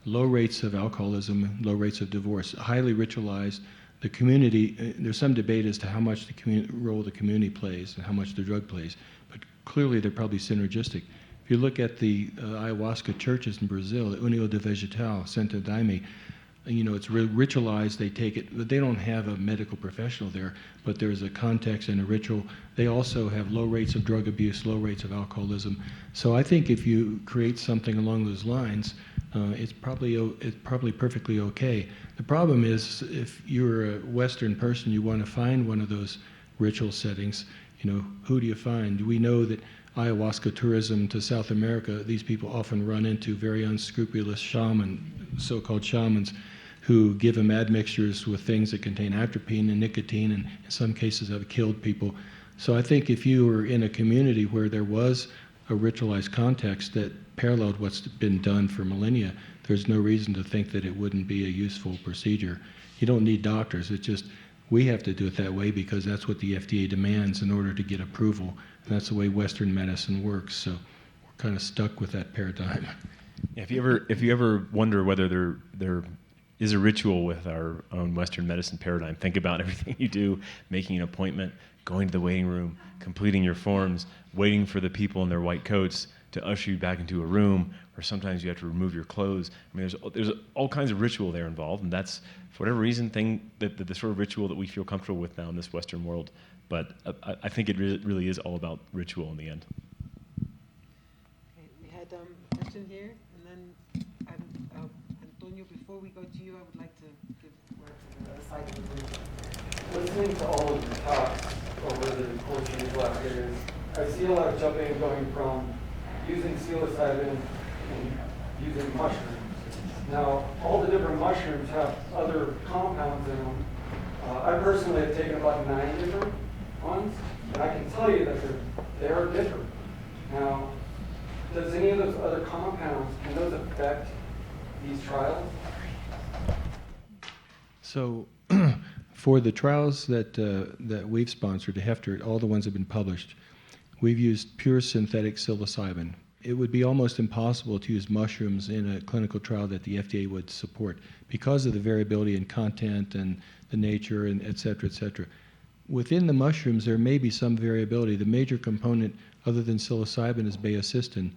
low rates of alcoholism, low rates of divorce, highly ritualized. The community, there's some debate as to how much the role the community plays and how much the drug plays, but clearly they're probably synergistic. If you look at the ayahuasca churches in Brazil, União de Vegetal, Santo Daime, you know, it's ritualized, they take it, but they don't have a medical professional there, but there's a context and a ritual. They also have low rates of drug abuse, low rates of alcoholism. So I think if you create something along those lines, it's probably perfectly okay. The problem is if you're a Western person, you want to find one of those ritual settings, you know, who do you find? We know that ayahuasca tourism to South America, these people often run into very unscrupulous so-called shamans, who give them admixtures with things that contain atropine and nicotine, and in some cases have killed people. So I think if you were in a community where there was a ritualized context that paralleled what's been done for millennia, there's no reason to think that it wouldn't be a useful procedure. You don't need doctors. It's just we have to do it that way because that's what the FDA demands in order to get approval. And that's the way Western medicine works. So we're kind of stuck with that paradigm. Yeah, if you ever wonder whether there is a ritual with our own Western medicine paradigm, think about everything you do, making an appointment, going to the waiting room, completing your forms, waiting for the people in their white coats to usher you back into a room, or sometimes you have to remove your clothes. I mean, there's all kinds of ritual there involved, and that's, for whatever reason, the sort of ritual that we feel comfortable with now in this Western world. But I think it really is all about ritual in the end. Okay, we had a question here, and then Antonio, before we go to you, I would like to give the word to the other side of the room. Listening to all of the talks over the course of these last years, I see a lot of jumping going from using psilocybin and using mushrooms. Now, all the different mushrooms have other compounds in them. I personally have taken about 9 different ones, and I can tell you that they are different. Now, does any of those other compounds, can those affect these trials? So for the trials that we've sponsored, Hefter, all the ones that have been published, we've used pure synthetic psilocybin. It would be almost impossible to use mushrooms in a clinical trial that the FDA would support because of the variability in content and the nature and et cetera, et cetera. Within the mushrooms, there may be some variability. The major component, other than psilocybin, is baeocystin.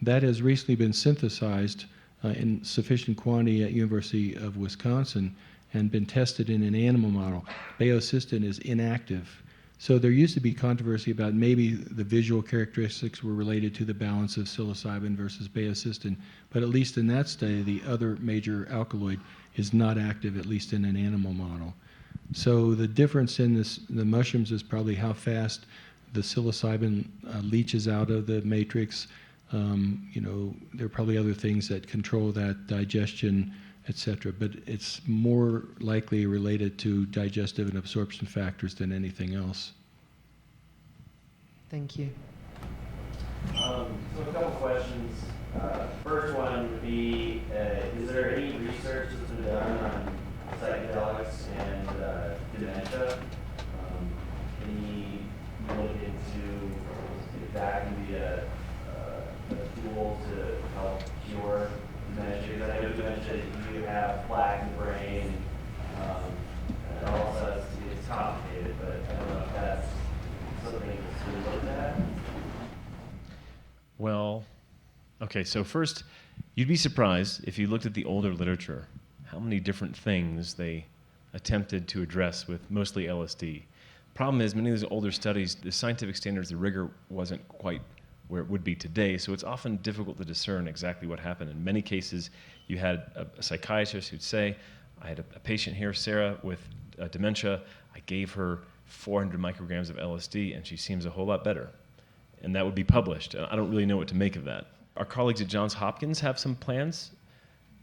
That has recently been synthesized in sufficient quantity at University of Wisconsin and been tested in an animal model. Baeocystin is inactive. So there used to be controversy about maybe the visual characteristics were related to the balance of psilocybin versus baeocystin, but at least in that study, the other major alkaloid is not active, at least in an animal model. So the difference in the mushrooms is probably how fast the psilocybin leaches out of the matrix. There are probably other things that control that digestion, etc. But it's more likely related to digestive and absorption factors than anything else. Thank you. So a couple questions. First one would be, is there any research that's been done on psychedelics and dementia? Any look into if that can be a tool to help cure dementia? Because I know dementia, you have plaque in the brain, and also it's complicated, but I don't know if that's something that's been looked at. Well, okay, so first, you'd be surprised if you looked at the older literature, how many different things they attempted to address with mostly LSD. Problem is, many of those older studies, the scientific standards, the rigor wasn't quite where it would be today, so it's often difficult to discern exactly what happened. In many cases, you had a psychiatrist who'd say, I had a patient here, Sara, with dementia. I gave her 400 micrograms of LSD, and she seems a whole lot better. And that would be published. And I don't really know what to make of that. Our colleagues at Johns Hopkins have some plans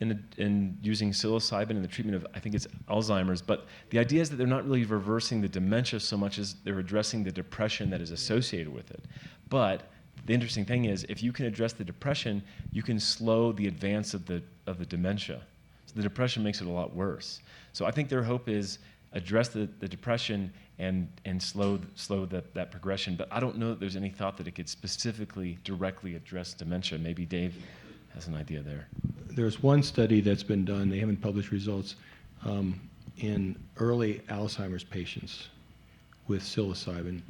in using psilocybin in the treatment of, I think it's Alzheimer's, but the idea is that they're not really reversing the dementia so much as they're addressing the depression that is associated with it. But the interesting thing is, if you can address the depression, you can slow the advance of the dementia. So the depression makes it a lot worse. So I think their hope is address the depression and slow that progression. But I don't know that there's any thought that it could specifically directly address dementia. Maybe Dave has an idea there. There's one study that's been done, they haven't published results, in early Alzheimer's patients with psilocybin.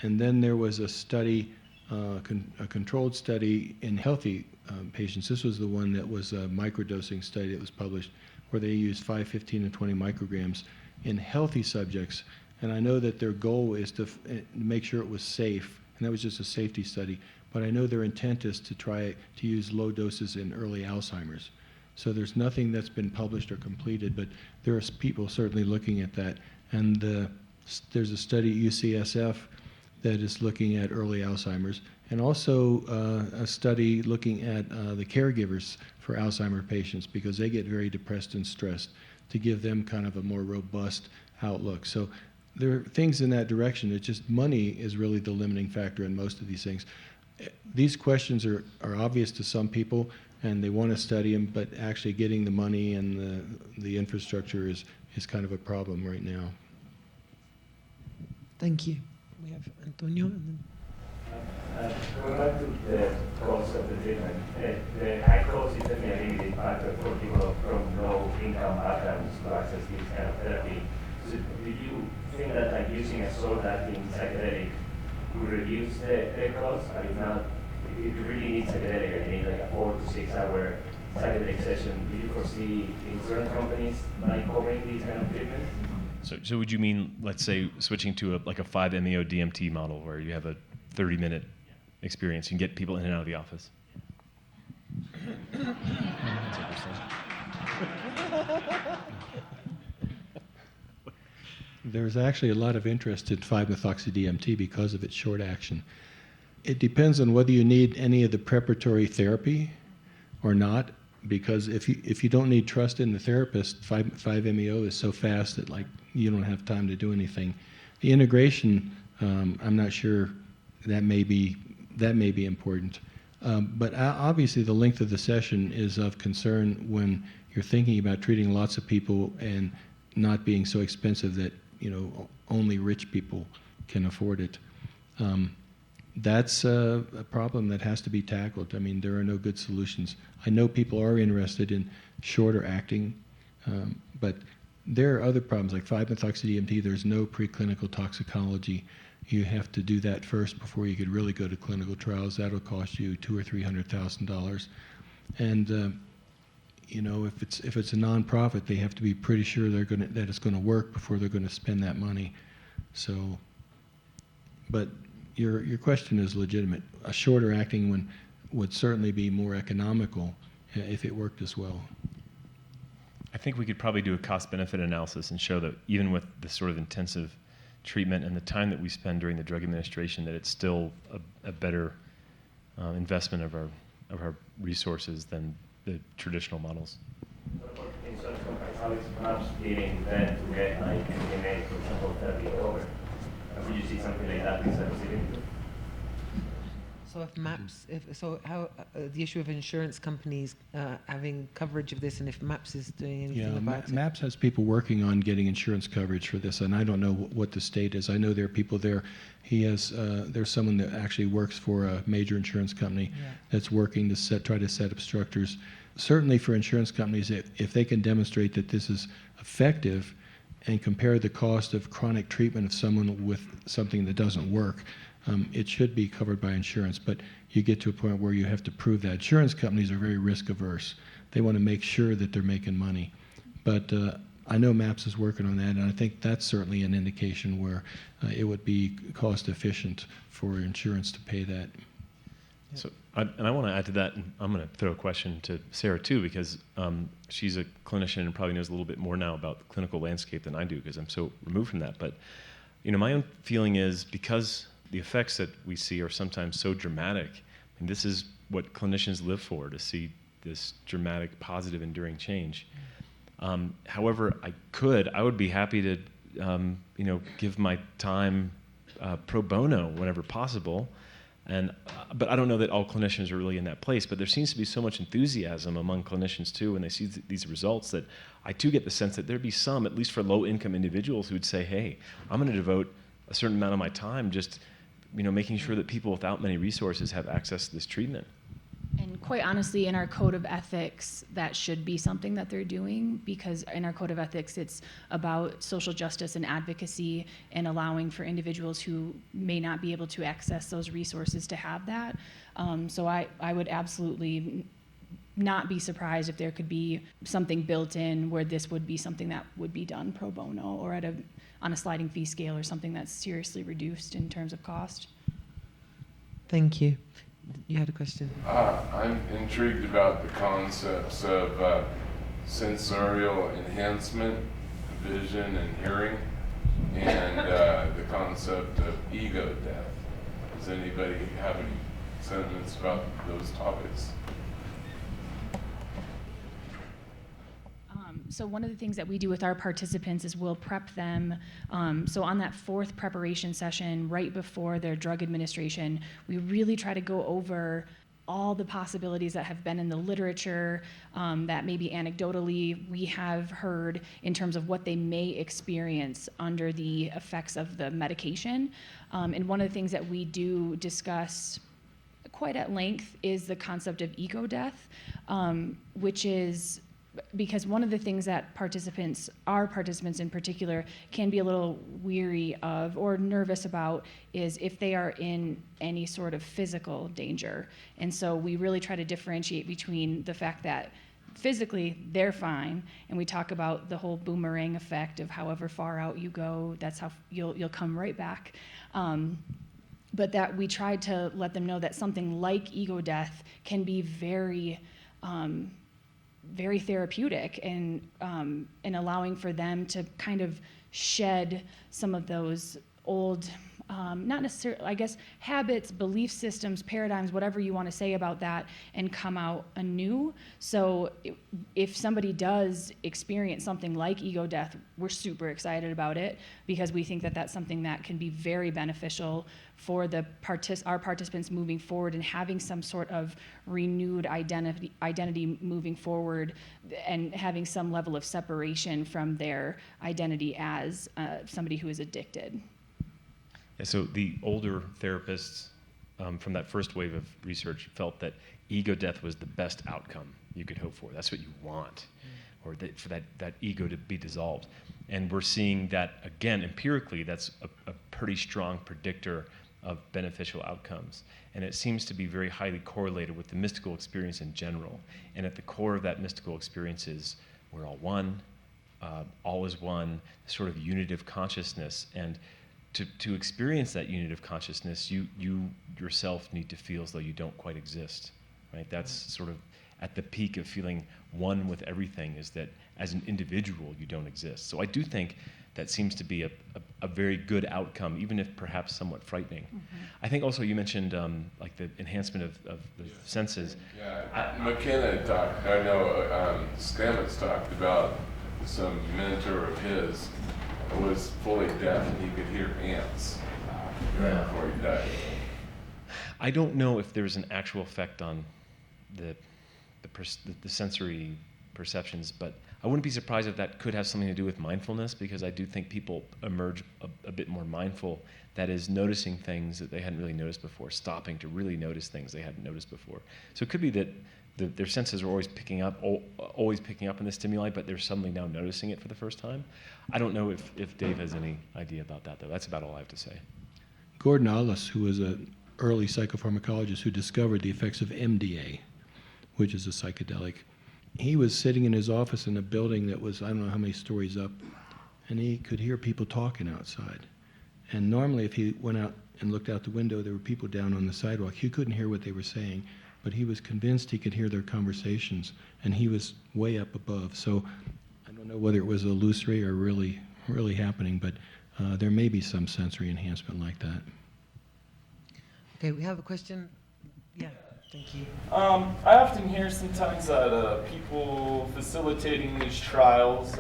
And then there was a study, a controlled study in healthy patients. This was the one that was a microdosing study that was published, where they used 5, 15, and 20 micrograms in healthy subjects. And I know that their goal is to make sure it was safe, and that was just a safety study. But I know their intent is to try to use low doses in early Alzheimer's. So there's nothing that's been published or completed, but there are people certainly looking at that. And there's a study at UCSF that is looking at early Alzheimer's, and also a study looking at the caregivers for Alzheimer patients, because they get very depressed and stressed, to give them kind of a more robust outlook. So there are things in that direction. It's just money is really the limiting factor in most of these things. These questions are obvious to some people, and they want to study them, but actually getting the money and the infrastructure is kind of a problem right now. Thank you. We have Antonio. And then Going back to the cost of the treatment, the high cost is definitely a limiting factor for people from low-income backgrounds to access this kind of therapy. So do you think that like using a short-acting psychedelic would reduce the cost? Or if not, if you really need psychedelic and you need like a 4 to 6 hour psychedelic session, do you foresee insurance companies like covering these kind of treatments? So would you mean, let's say, switching to a 5-MeO DMT model where you have a 30-minute experience, you can get people in and out of the office? There's actually a lot of interest in 5-methoxy-DMT because of its short action. It depends on whether you need any of the preparatory therapy or not, because if you don't need trust in the therapist, 5-MeO is so fast that you don't have time to do anything. The integration, I'm not sure, that may be important. But obviously the length of the session is of concern when you're thinking about treating lots of people and not being so expensive that only rich people can afford it. That's a problem that has to be tackled. I mean, there are no good solutions. I know people are interested in shorter acting, but there are other problems like 5-methoxy-DMT. There's no preclinical toxicology. You have to do that first before you could really go to clinical trials. That'll cost you $200,000 or $300,000. And if it's a nonprofit, they have to be pretty sure that it's going to work before they're going to spend that money. So, but your question is legitimate. A shorter acting one would certainly be more economical if it worked as well. I think we could probably do a cost-benefit analysis and show that even with the sort of intensive treatment and the time that we spend during the drug administration, that it's still a better investment of our resources than the traditional models. Insurance companies, how it's perhaps leading them to get like MDMA, for example, therapy over. Would you see something like that instead of sitting? So if MAPS, how the issue of insurance companies having coverage of this, and if MAPS is doing anything about it? MAPS has people working on getting insurance coverage for this, and I don't know what the state is. I know there are people there. There's someone that actually works for a major insurance company that's working to try to set up structures. Certainly for insurance companies, if they can demonstrate that this is effective and compare the cost of chronic treatment of someone with something that doesn't work, it should be covered by insurance, but you get to a point where you have to prove that. Insurance companies are very risk averse. They want to make sure that they're making money. But I know MAPS is working on that, and I think that's certainly an indication where it would be cost efficient for insurance to pay that. So, I want to add to that, and I'm going to throw a question to Sara too, because she's a clinician and probably knows a little bit more now about the clinical landscape than I do, because I'm so removed from that. But my own feeling is, because the effects that we see are sometimes so dramatic, and this is what clinicians live for, to see this dramatic, positive, enduring change. However, I would be happy to, give my time pro bono whenever possible. But I don't know that all clinicians are really in that place. But there seems to be so much enthusiasm among clinicians too when they see these results, that I too get the sense that there'd be some, at least for low-income individuals, who would say, "Hey, I'm going to devote a certain amount of my time just, making sure that people without many resources have access to this treatment." And quite honestly, in our code of ethics, that should be something that they're doing, because in our code of ethics, it's about social justice and advocacy and allowing for individuals who may not be able to access those resources to have that. So I would absolutely not be surprised if there could be something built in where this would be something that would be done pro bono, or on a sliding fee scale, or something that's seriously reduced in terms of cost. Thank you. You had a question. I'm intrigued about the concepts of sensorial enhancement, vision and hearing, and the concept of ego death. Does anybody have any sentiments about those topics? So one of the things that we do with our participants is we'll prep them. So on that fourth preparation session, right before their drug administration, we really try to go over all the possibilities that have been in the literature, that maybe anecdotally we have heard in terms of what they may experience under the effects of the medication. And one of the things that we do discuss quite at length is the concept of ego death, which is because one of the things that our participants in particular, can be a little weary of or nervous about is if they are in any sort of physical danger. And so we really try to differentiate between the fact that physically they're fine, and we talk about the whole boomerang effect of however far out you go, that's how you'll come right back. But that we tried to let them know that something like ego death can be very therapeutic, and allowing for them to kind of shed some of those old, not necessarily, I guess, habits, belief systems, paradigms, whatever you want to say about that, and come out anew. So if somebody does experience something like ego death, we're super excited about it, because we think that that's something that can be very beneficial for our participants moving forward, and having some sort of renewed identity moving forward, and having some level of separation from their identity as somebody who is addicted. Yeah, so the older therapists from that first wave of research felt that ego death was the best outcome you could hope for. That's what you want, or for that ego to be dissolved. And we're seeing that, again, empirically, that's a pretty strong predictor of beneficial outcomes. And it seems to be very highly correlated with the mystical experience in general. And at the core of that mystical experience is we're all one, all is one, sort of unity of consciousness. And to experience that unity of consciousness, you yourself need to feel as though you don't quite exist, right? That's sort of at the peak of feeling one with everything is that as an individual you don't exist. So I do think that seems to be a very good outcome, even if perhaps somewhat frightening. I think also you mentioned like the enhancement of the senses. Yeah, McKenna talked, I know Stamets talked about some mentor of his who was fully deaf and he could hear ants right before he died. I don't know if there's an actual effect on the sensory perceptions, but I wouldn't be surprised if that could have something to do with mindfulness, because I do think people emerge a bit more mindful, that is, noticing things that they hadn't really noticed before, stopping to really notice things they hadn't noticed before. So it could be that their senses are always picking up in the stimuli, but they're suddenly now noticing it for the first time. I don't know if Dave has any idea about that, though. That's about all I have to say. Gordon Allis, who was an early psychopharmacologist who discovered the effects of MDA, which is a psychedelic, he was sitting in his office in a building that was, I don't know how many stories up, and he could hear people talking outside. And normally if he went out and looked out the window, there were people down on the sidewalk. He couldn't hear what they were saying, but he was convinced he could hear their conversations, and he was way up above. So I don't know whether it was illusory or really happening, but there may be some sensory enhancement like that. Okay, we have a question. Yeah, thank you. I often hear sometimes that people facilitating these trials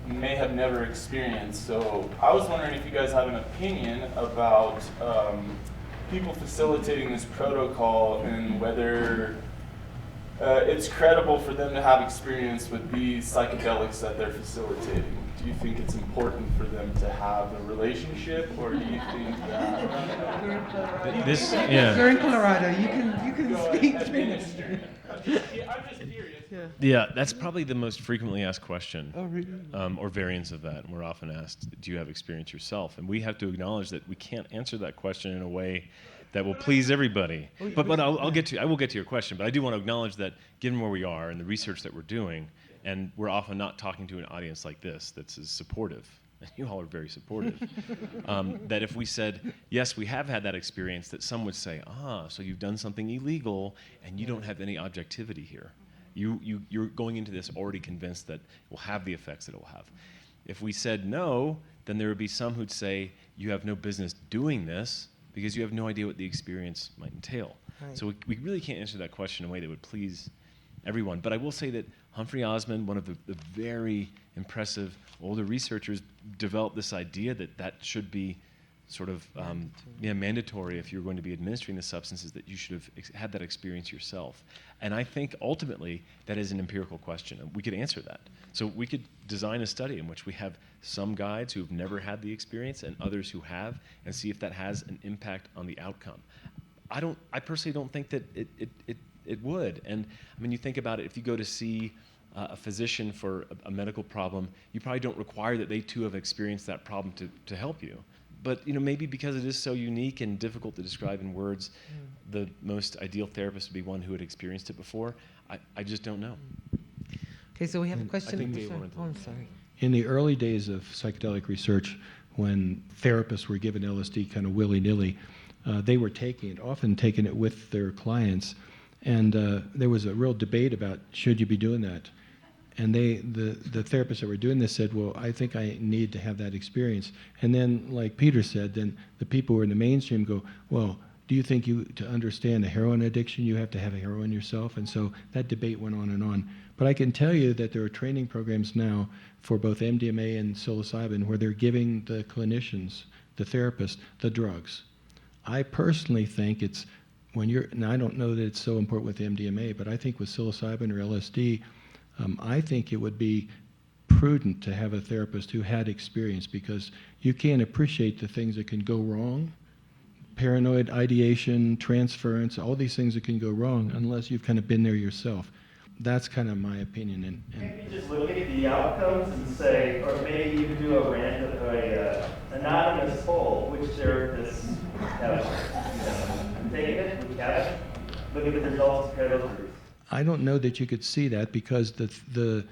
may have never experienced. So I was wondering if you guys have an opinion about people facilitating this protocol and whether it's credible for them to have experience with these psychedelics that they're facilitating. Do you think it's important for them to have a relationship, or do you think that You're in Colorado. You can speak. I'm just curious. Yeah, that's probably the most frequently asked question. Oh, really? Or variants of that. And we're often asked, do you have experience yourself? And we have to acknowledge that we can't answer that question in a way that will please everybody. But I will get to your question, but I do want to acknowledge that given where we are and the research that we're doing, and we're often not talking to an audience like this that's as supportive, and you all are very supportive, that if we said, yes, we have had that experience, that some would say, so you've done something illegal and you don't have any objectivity here. You're going into this already convinced that it will have the effects that it will have. If we said no, then there would be some who'd say, you have no business doing this because you have no idea what the experience might entail. Right. So we really can't answer that question in a way that would please everyone. But I will say that Humphrey Osmond, one of the very impressive older researchers, developed this idea that should be sort of mandatory if you're going to be administering the substances, that you should have had that experience yourself. And I think ultimately that is an empirical question, and we could answer that. So we could design a study in which we have some guides who've never had the experience and others who have, and see if that has an impact on the outcome. I personally don't think that it would. And I mean, you think about it, if you go to see a physician for a medical problem, you probably don't require that they too have experienced that problem to help you. But maybe because it is so unique and difficult to describe in words, the most ideal therapist would be one who had experienced it before. I just don't know. Okay, so we have a question. I think Dave wanted to. Oh, I'm sorry. In the early days of psychedelic research, when therapists were given LSD kind of willy-nilly, they were often taking it with their clients, and there was a real debate about should you be doing that. And the therapists that were doing this said, well, I think I need to have that experience. And then, like Peter said, then the people who are in the mainstream go, well, do you think to understand a heroin addiction, you have to have a heroin yourself? And so that debate went on and on. But I can tell you that there are training programs now for both MDMA and psilocybin where they're giving the clinicians, the therapists, the drugs. I personally think it's, and I don't know that it's so important with MDMA, but I think with psilocybin or LSD, I think it would be prudent to have a therapist who had experience, because you can't appreciate the things that can go wrong. Paranoid ideation, transference, all these things that can go wrong unless you've kind of been there yourself. That's kind of my opinion. Maybe just look at the outcomes and say, or maybe you could do a random, anonymous poll, which therapists have taken, which haven't. Look at the results, compare those groups. I don't know that you could see that, because the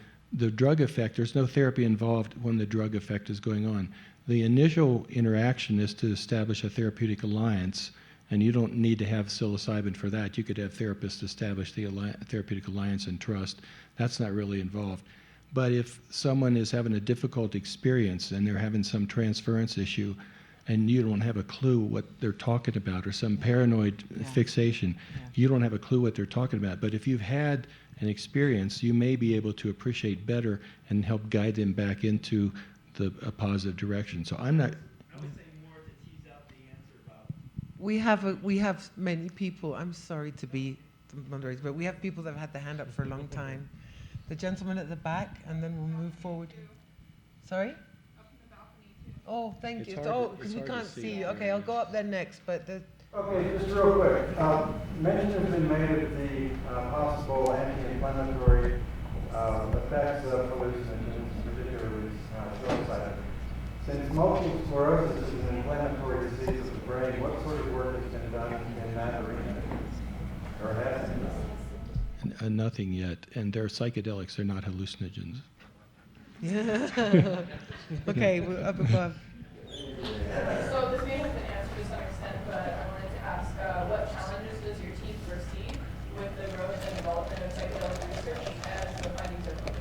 drug effect, there's no therapy involved when the drug effect is going on. The initial interaction is to establish a therapeutic alliance, And you don't need to have psilocybin for that. You could have therapists establish the therapeutic alliance and trust. That's not really involved. But if someone is having a difficult experience and they're having some transference issue and you don't have a clue what they're talking about, or some paranoid fixation, you don't have a clue what they're talking about. But if you've had an experience, you may be able to appreciate better and help guide them back into a positive direction. So I'm not... We have many people, I'm sorry to be moderator, but we have people that have had their hand up for a long time. The gentleman at the back, and then we'll move forward. Sorry? Oh, thank you. Because we can't see you. Okay, I'll go up there next. But okay, just real quick. Mention has been made of the possible anti-inflammatory effects of hallucinogens, particularly psilocybin. Since multiple sclerosis is an inflammatory disease of the brain, what sort of work has been done in that arena? Or has been done? Nothing yet. And they're psychedelics, they're not hallucinogens. Yeah. Okay, we're up above. So this may have been answered to some extent, but I wanted to ask, what challenges does your team foresee with the growth and development of psychedelic research as the findings are published?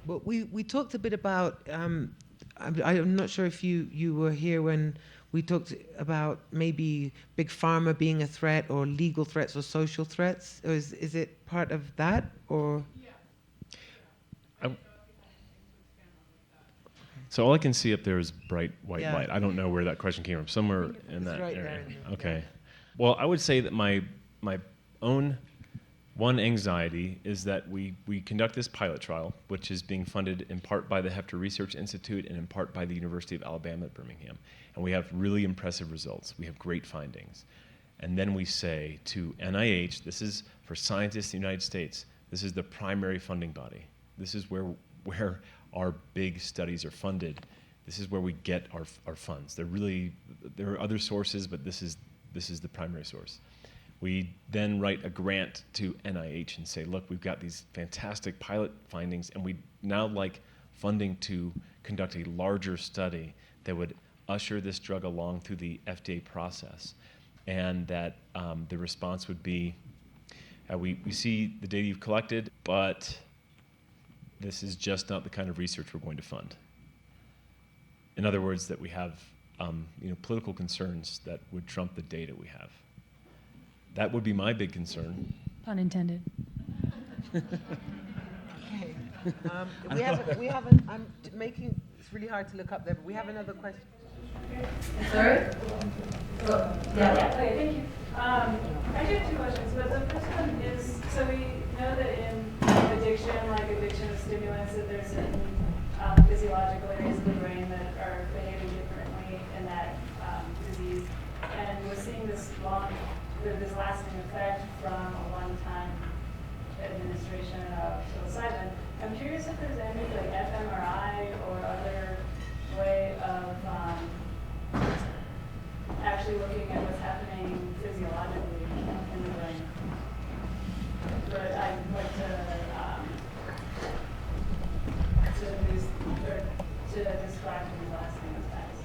Well, we talked a bit about, I'm not sure if you were here when we talked about maybe big pharma being a threat, or legal threats, or social threats. Or is it part of that, or? So all I can see up there is bright white Yeah. light. I don't know where that question came from. Somewhere in It's that right area. there. Okay. Well, I would say that my own one anxiety is that we conduct this pilot trial, which is being funded in part by the Hefter Research Institute and in part by the University of Alabama at Birmingham. And we have really impressive results. We have great findings. And then we say to NIH, this is for scientists in the United States, this is the primary funding body. This is where our big studies are funded. This is where we get our funds. There are other sources, but this is the primary source. We then write a grant to NIH and say, look, we've got these fantastic pilot findings, and we'd now like funding to conduct a larger study that would usher this drug along through the FDA process. And that the response would be, we see the data you've collected, but this is just not the kind of research we're going to fund. In other words, that we have political concerns that would trump the data we have. That would be my big concern. Pun intended. Okay. I'm making, it's really hard to look up there, but we have another question. Sorry? Yeah. Okay, thank you. I actually have two questions, but the first one is, so we know that in addiction of stimulants, that there's certain physiological areas of the brain that are behaving differently in that disease. And we're seeing this lasting effect from a one-time administration of psilocybin. I'm curious if there's any fMRI or other way of actually looking at what's happening physiologically in the brain. But I'd like to describe these lasting effects.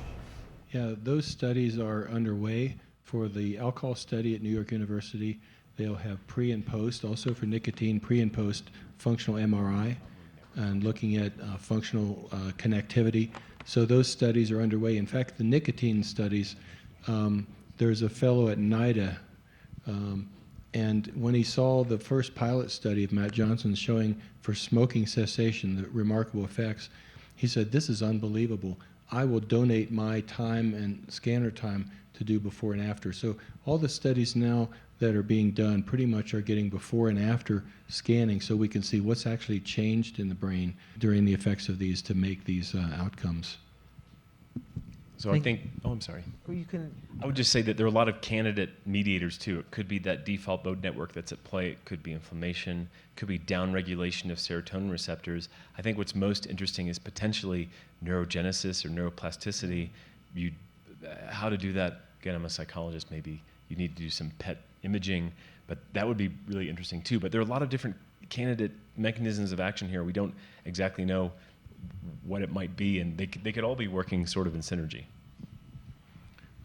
Yeah, those studies are underway. For the alcohol study at New York University, they'll have pre and post, also for nicotine, pre and post functional MRI, and looking at functional connectivity. So those studies are underway. In fact, the nicotine studies, there's a fellow at NIDA, and when he saw the first pilot study of Matt Johnson showing for smoking cessation the remarkable effects, he said, this is unbelievable. I will donate my time and scanner time to do before and after. So all the studies now that are being done pretty much are getting before and after scanning, so we can see what's actually changed in the brain during the effects of these to make these outcomes. So I think, I'm sorry. You can. I would just say that there are a lot of candidate mediators too. It could be that default mode network that's at play. It could be inflammation. It could be downregulation of serotonin receptors. I think what's most interesting is potentially neurogenesis or neuroplasticity. How to do that? Again, I'm a psychologist. Maybe you need to do some PET imaging, but that would be really interesting too. But there are a lot of different candidate mechanisms of action here. We don't exactly know what it might be, and they could all be working sort of in synergy.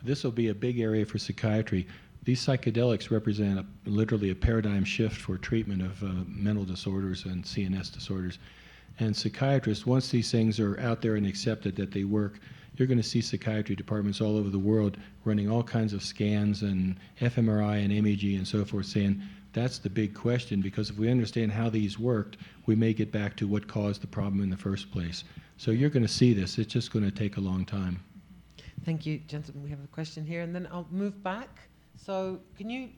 This will be a big area for psychiatry. These psychedelics represent literally a paradigm shift for treatment of mental disorders and CNS disorders. And psychiatrists, once these things are out there and accepted that they work, you're going to see psychiatry departments all over the world running all kinds of scans and fMRI and MEG and so forth, saying that's the big question, because if we understand how these worked, we may get back to what caused the problem in the first place. So you're going to see this. It's just going to take a long time. Thank you, gentlemen. We have a question here, and then I'll move back. So can you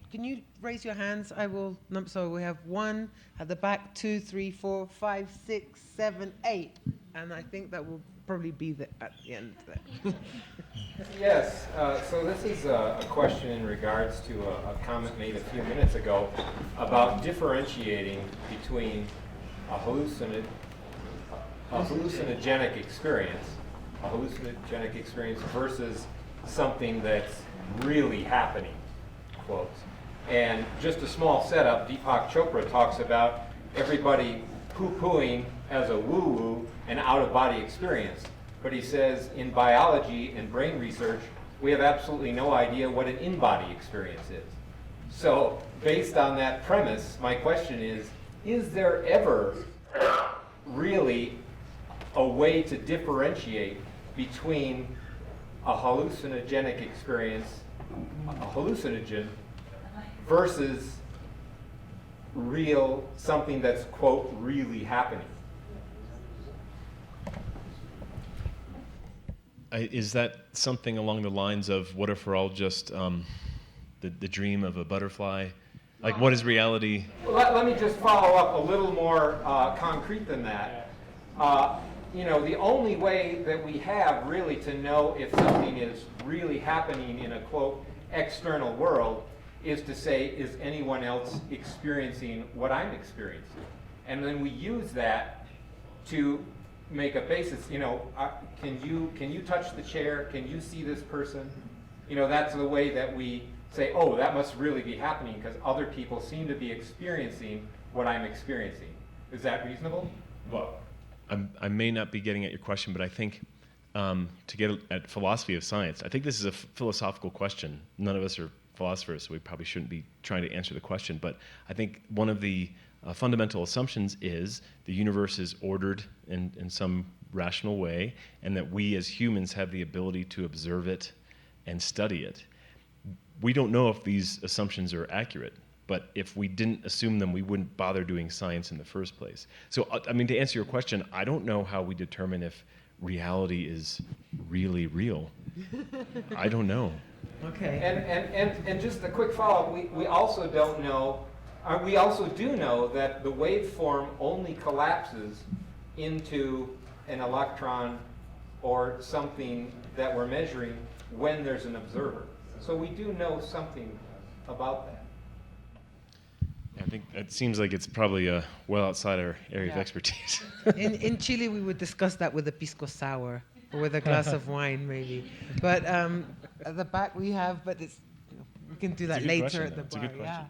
raise your hands? I will. So we have 1 at the back, 2, 3, 4, 5, 6, 7, 8, and I think that will probably be at the end there. Yes. So this is a question in regards to a comment made a few minutes ago about differentiating between a hallucinogenic experience versus something that's really happening, quotes. And just a small setup, Deepak Chopra talks about everybody poo-pooing as a woo-woo an out-of-body experience. But he says in biology and brain research, we have absolutely no idea what an in-body experience is. So based on that premise, my question is there ever really a way to differentiate between a hallucinogenic experience, a hallucinogen, versus real, something that's, quote, really happening? Is that something along the lines of what if we're all just the dream of a butterfly? Like, what is reality? Well, let me just follow up a little more concrete than that. The only way that we have really to know if something is really happening in a, quote, external world is to say, is anyone else experiencing what I'm experiencing? And then we use that to make a basis. Can you touch the chair? Can you see this person? That's the way that we say, oh, that must really be happening because other people seem to be experiencing what I'm experiencing. Is that reasonable? Well, I may not be getting at your question, but I think to get at philosophy of science, I think this is a philosophical question. None of us are philosophers, so we probably shouldn't be trying to answer the question. But I think one of the fundamental assumptions is the universe is ordered in some rational way, and that we as humans have the ability to observe it and study it. We don't know if these assumptions are accurate, but if we didn't assume them, we wouldn't bother doing science in the first place. So, to answer your question, I don't know how we determine if reality is really real. I don't know. Okay. And just a quick follow-up, we also don't know, we also do know that the waveform only collapses into an electron or something that we're measuring when there's an observer. So we do know something about that. I think it seems like it's probably well outside our area of expertise. In Chile, we would discuss that with a pisco sour or with a glass of wine, maybe. But at the back we have, but it's we can do that later at the bar. It's a good question.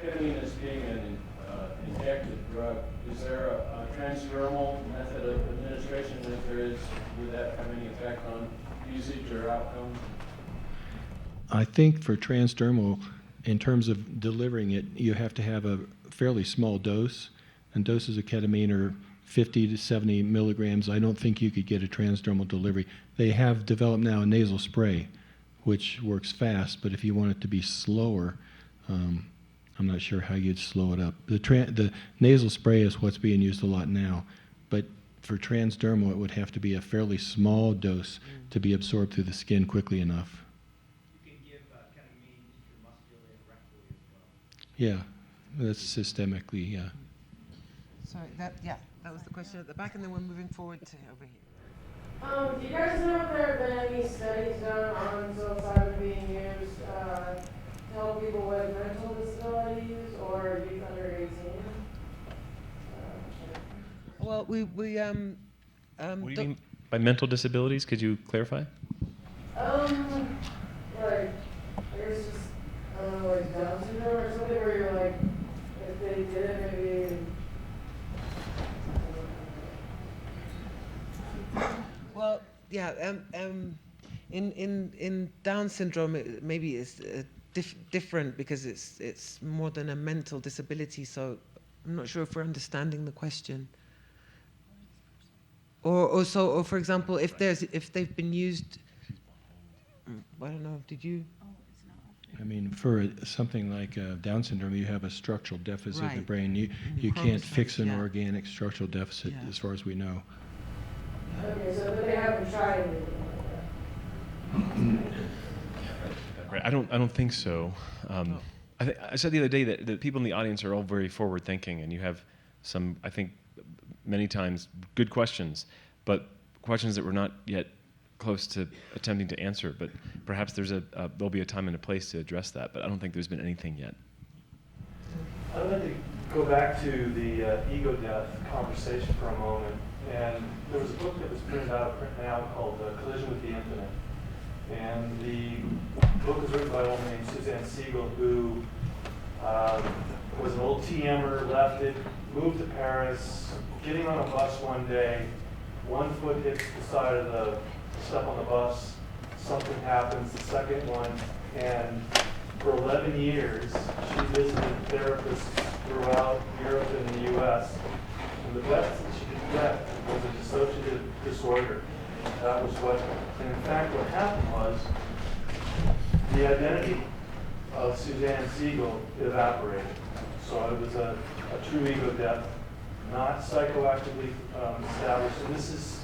Ketamine is being an injected drug. Is there a transdermal method of administration? And if there is, would that have any effect on usage or outcomes? I think for transdermal, in terms of delivering it, you have to have a fairly small dose, and doses of ketamine are 50 to 70 milligrams. I don't think you could get a transdermal delivery. They have developed now a nasal spray, which works fast, but if you want it to be slower, I'm not sure how you'd slow it up. The nasal spray is what's being used a lot now, but for transdermal, it would have to be a fairly small dose to be absorbed through the skin quickly enough. Yeah, that's systemically, yeah. Sorry, that was the question at the back, and then we're moving forward to over here. Do you guys know if there have been any studies done on psilocybin being used to help people with mental disabilities or youth under 18? Well, we what do you mean by mental disabilities? Could you clarify? Like, I guess just, I don't know, like Down syndrome or something where you're like, if they did it, maybe. Yeah, in Down syndrome, maybe it's different because it's more than a mental disability. So I'm not sure if we're understanding the question. Or for example, if they've been used, I don't know. Did you? I mean, for something like Down syndrome, you have a structural deficit in the Right. brain. You can't Chromosomes, fix an yeah. organic structural deficit, Yeah. as far as we know. Okay, so but they haven't tried anything like that. Right. I don't think so. I said the other day that the people in the audience are all very forward-thinking, and you have some, I think, many times good questions, but questions that we're not yet close to attempting to answer. But perhaps there'll be a time and a place to address that. But I don't think there's been anything yet. I'd like to go back to the ego death conversation for a moment. And there was a book that was printed out called Collision with the Infinite. And the book was written by a woman named Suzanne Siegel, who was an old TMer, left it, moved to Paris, getting on a bus one day, one foot hits the side of the step on the bus, something happens, the second one, and for 11 years, she visited therapists throughout Europe and the US, and the best that she could get was a dissociative disorder. That was what, and in fact what happened was, the identity of Suzanne Siegel evaporated. So it was a true ego death, not psychoactively established, and this is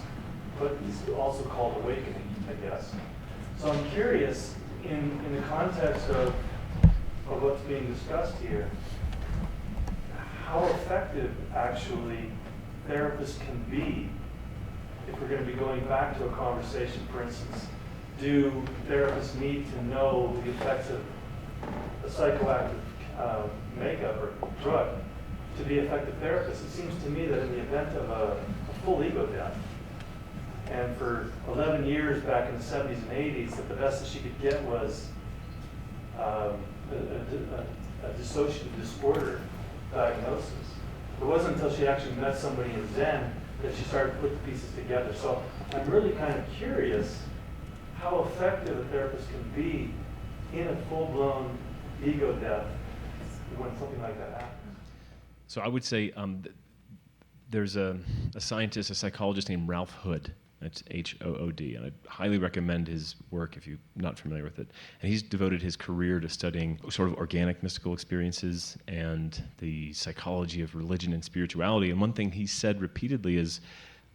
what is also called awakening, I guess. So I'm curious, in the context of what's being discussed here, how effective actually therapists can be if we're going to be going back to a conversation, for instance, do therapists need to know the effects of a psychoactive makeup or drug to be effective therapists? It seems to me that in the event of a full ego death, and for 11 years back in the 70s and 80s, that the best that she could get was a dissociative disorder diagnosis. It wasn't until she actually met somebody in Zen that she started to put the pieces together. So I'm really kind of curious how effective a therapist can be in a full-blown ego death when something like that happens. So I would say there's a scientist, a psychologist named Ralph Hood. That's H-O-O-D, and I highly recommend his work if you're not familiar with it. And he's devoted his career to studying sort of organic mystical experiences and the psychology of religion and spirituality. And one thing he said repeatedly is,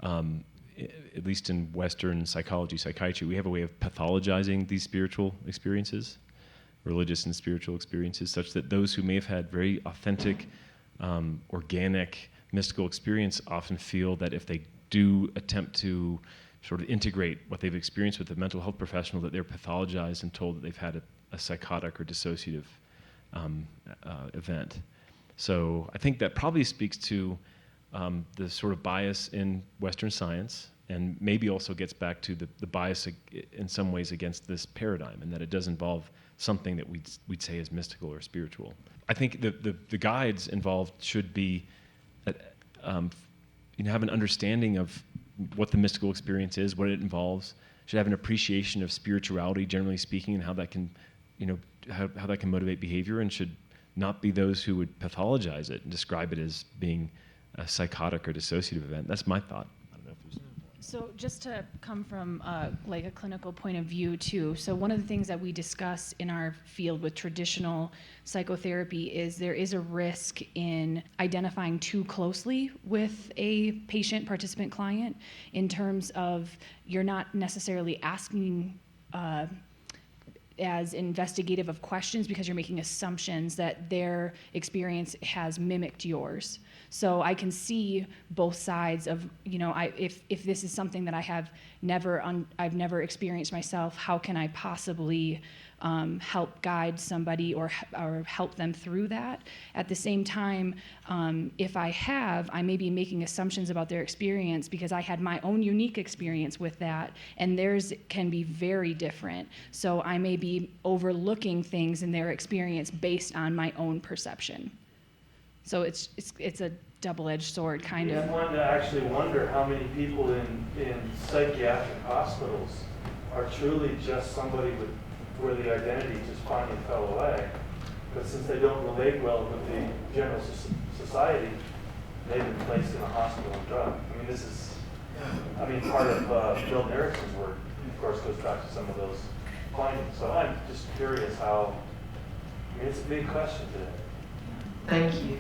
at least in Western psychology, psychiatry, we have a way of pathologizing these spiritual experiences, religious and spiritual experiences, such that those who may have had very authentic, organic, mystical experience often feel that if they do attempt to sort of integrate what they've experienced with a mental health professional, that they're pathologized and told that they've had a psychotic or dissociative event. So I think that probably speaks to the sort of bias in Western science, and maybe also gets back to the bias in some ways against this paradigm, and that it does involve something that we'd say is mystical or spiritual. I think the guides involved should be have an understanding of what the mystical experience is, what it involves, should have an appreciation of spirituality, generally speaking, and how that can, how that can motivate behavior, and should not be those who would pathologize it and describe it as being a psychotic or dissociative event. That's my thought. I don't know if there's... So just to come from like a clinical point of view too, so one of the things that we discuss in our field with traditional psychotherapy is there is a risk in identifying too closely with a patient, participant, client in terms of you're not necessarily asking as investigative of questions because you're making assumptions that their experience has mimicked yours. So I can see both sides of, if this is something that I've never experienced myself, how can I possibly help guide somebody or help them through that? At the same time, if I may be making assumptions about their experience because I had my own unique experience with that, and theirs can be very different. So I may be overlooking things in their experience based on my own perception. So it's a double-edged sword, kind of. It's one to actually wonder how many people in psychiatric hospitals are truly just somebody where the identity just finally fell away. But since they don't relate well with the general society, they've been placed in a hospital and drugged. I mean, this is, part of Bill Harrison's work, of course, goes back to some of those findings. So I'm just curious how, it's a big question today. Thank you.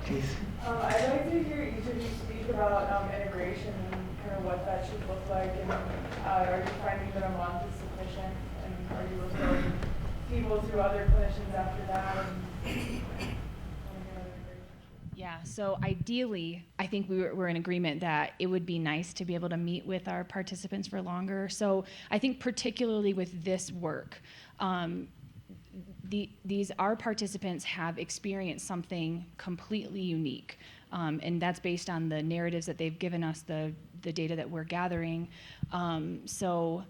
Please. I'd like to hear each of you speak about integration and kind of what that should look like, and are you finding that a month is sufficient, and are you referring people to other clinicians after that? Yeah, so ideally, I think we're in agreement that it would be nice to be able to meet with our participants for longer. So I think particularly with this work, our participants have experienced something completely unique, and that's based on the narratives that they've given us, the data that we're gathering. So,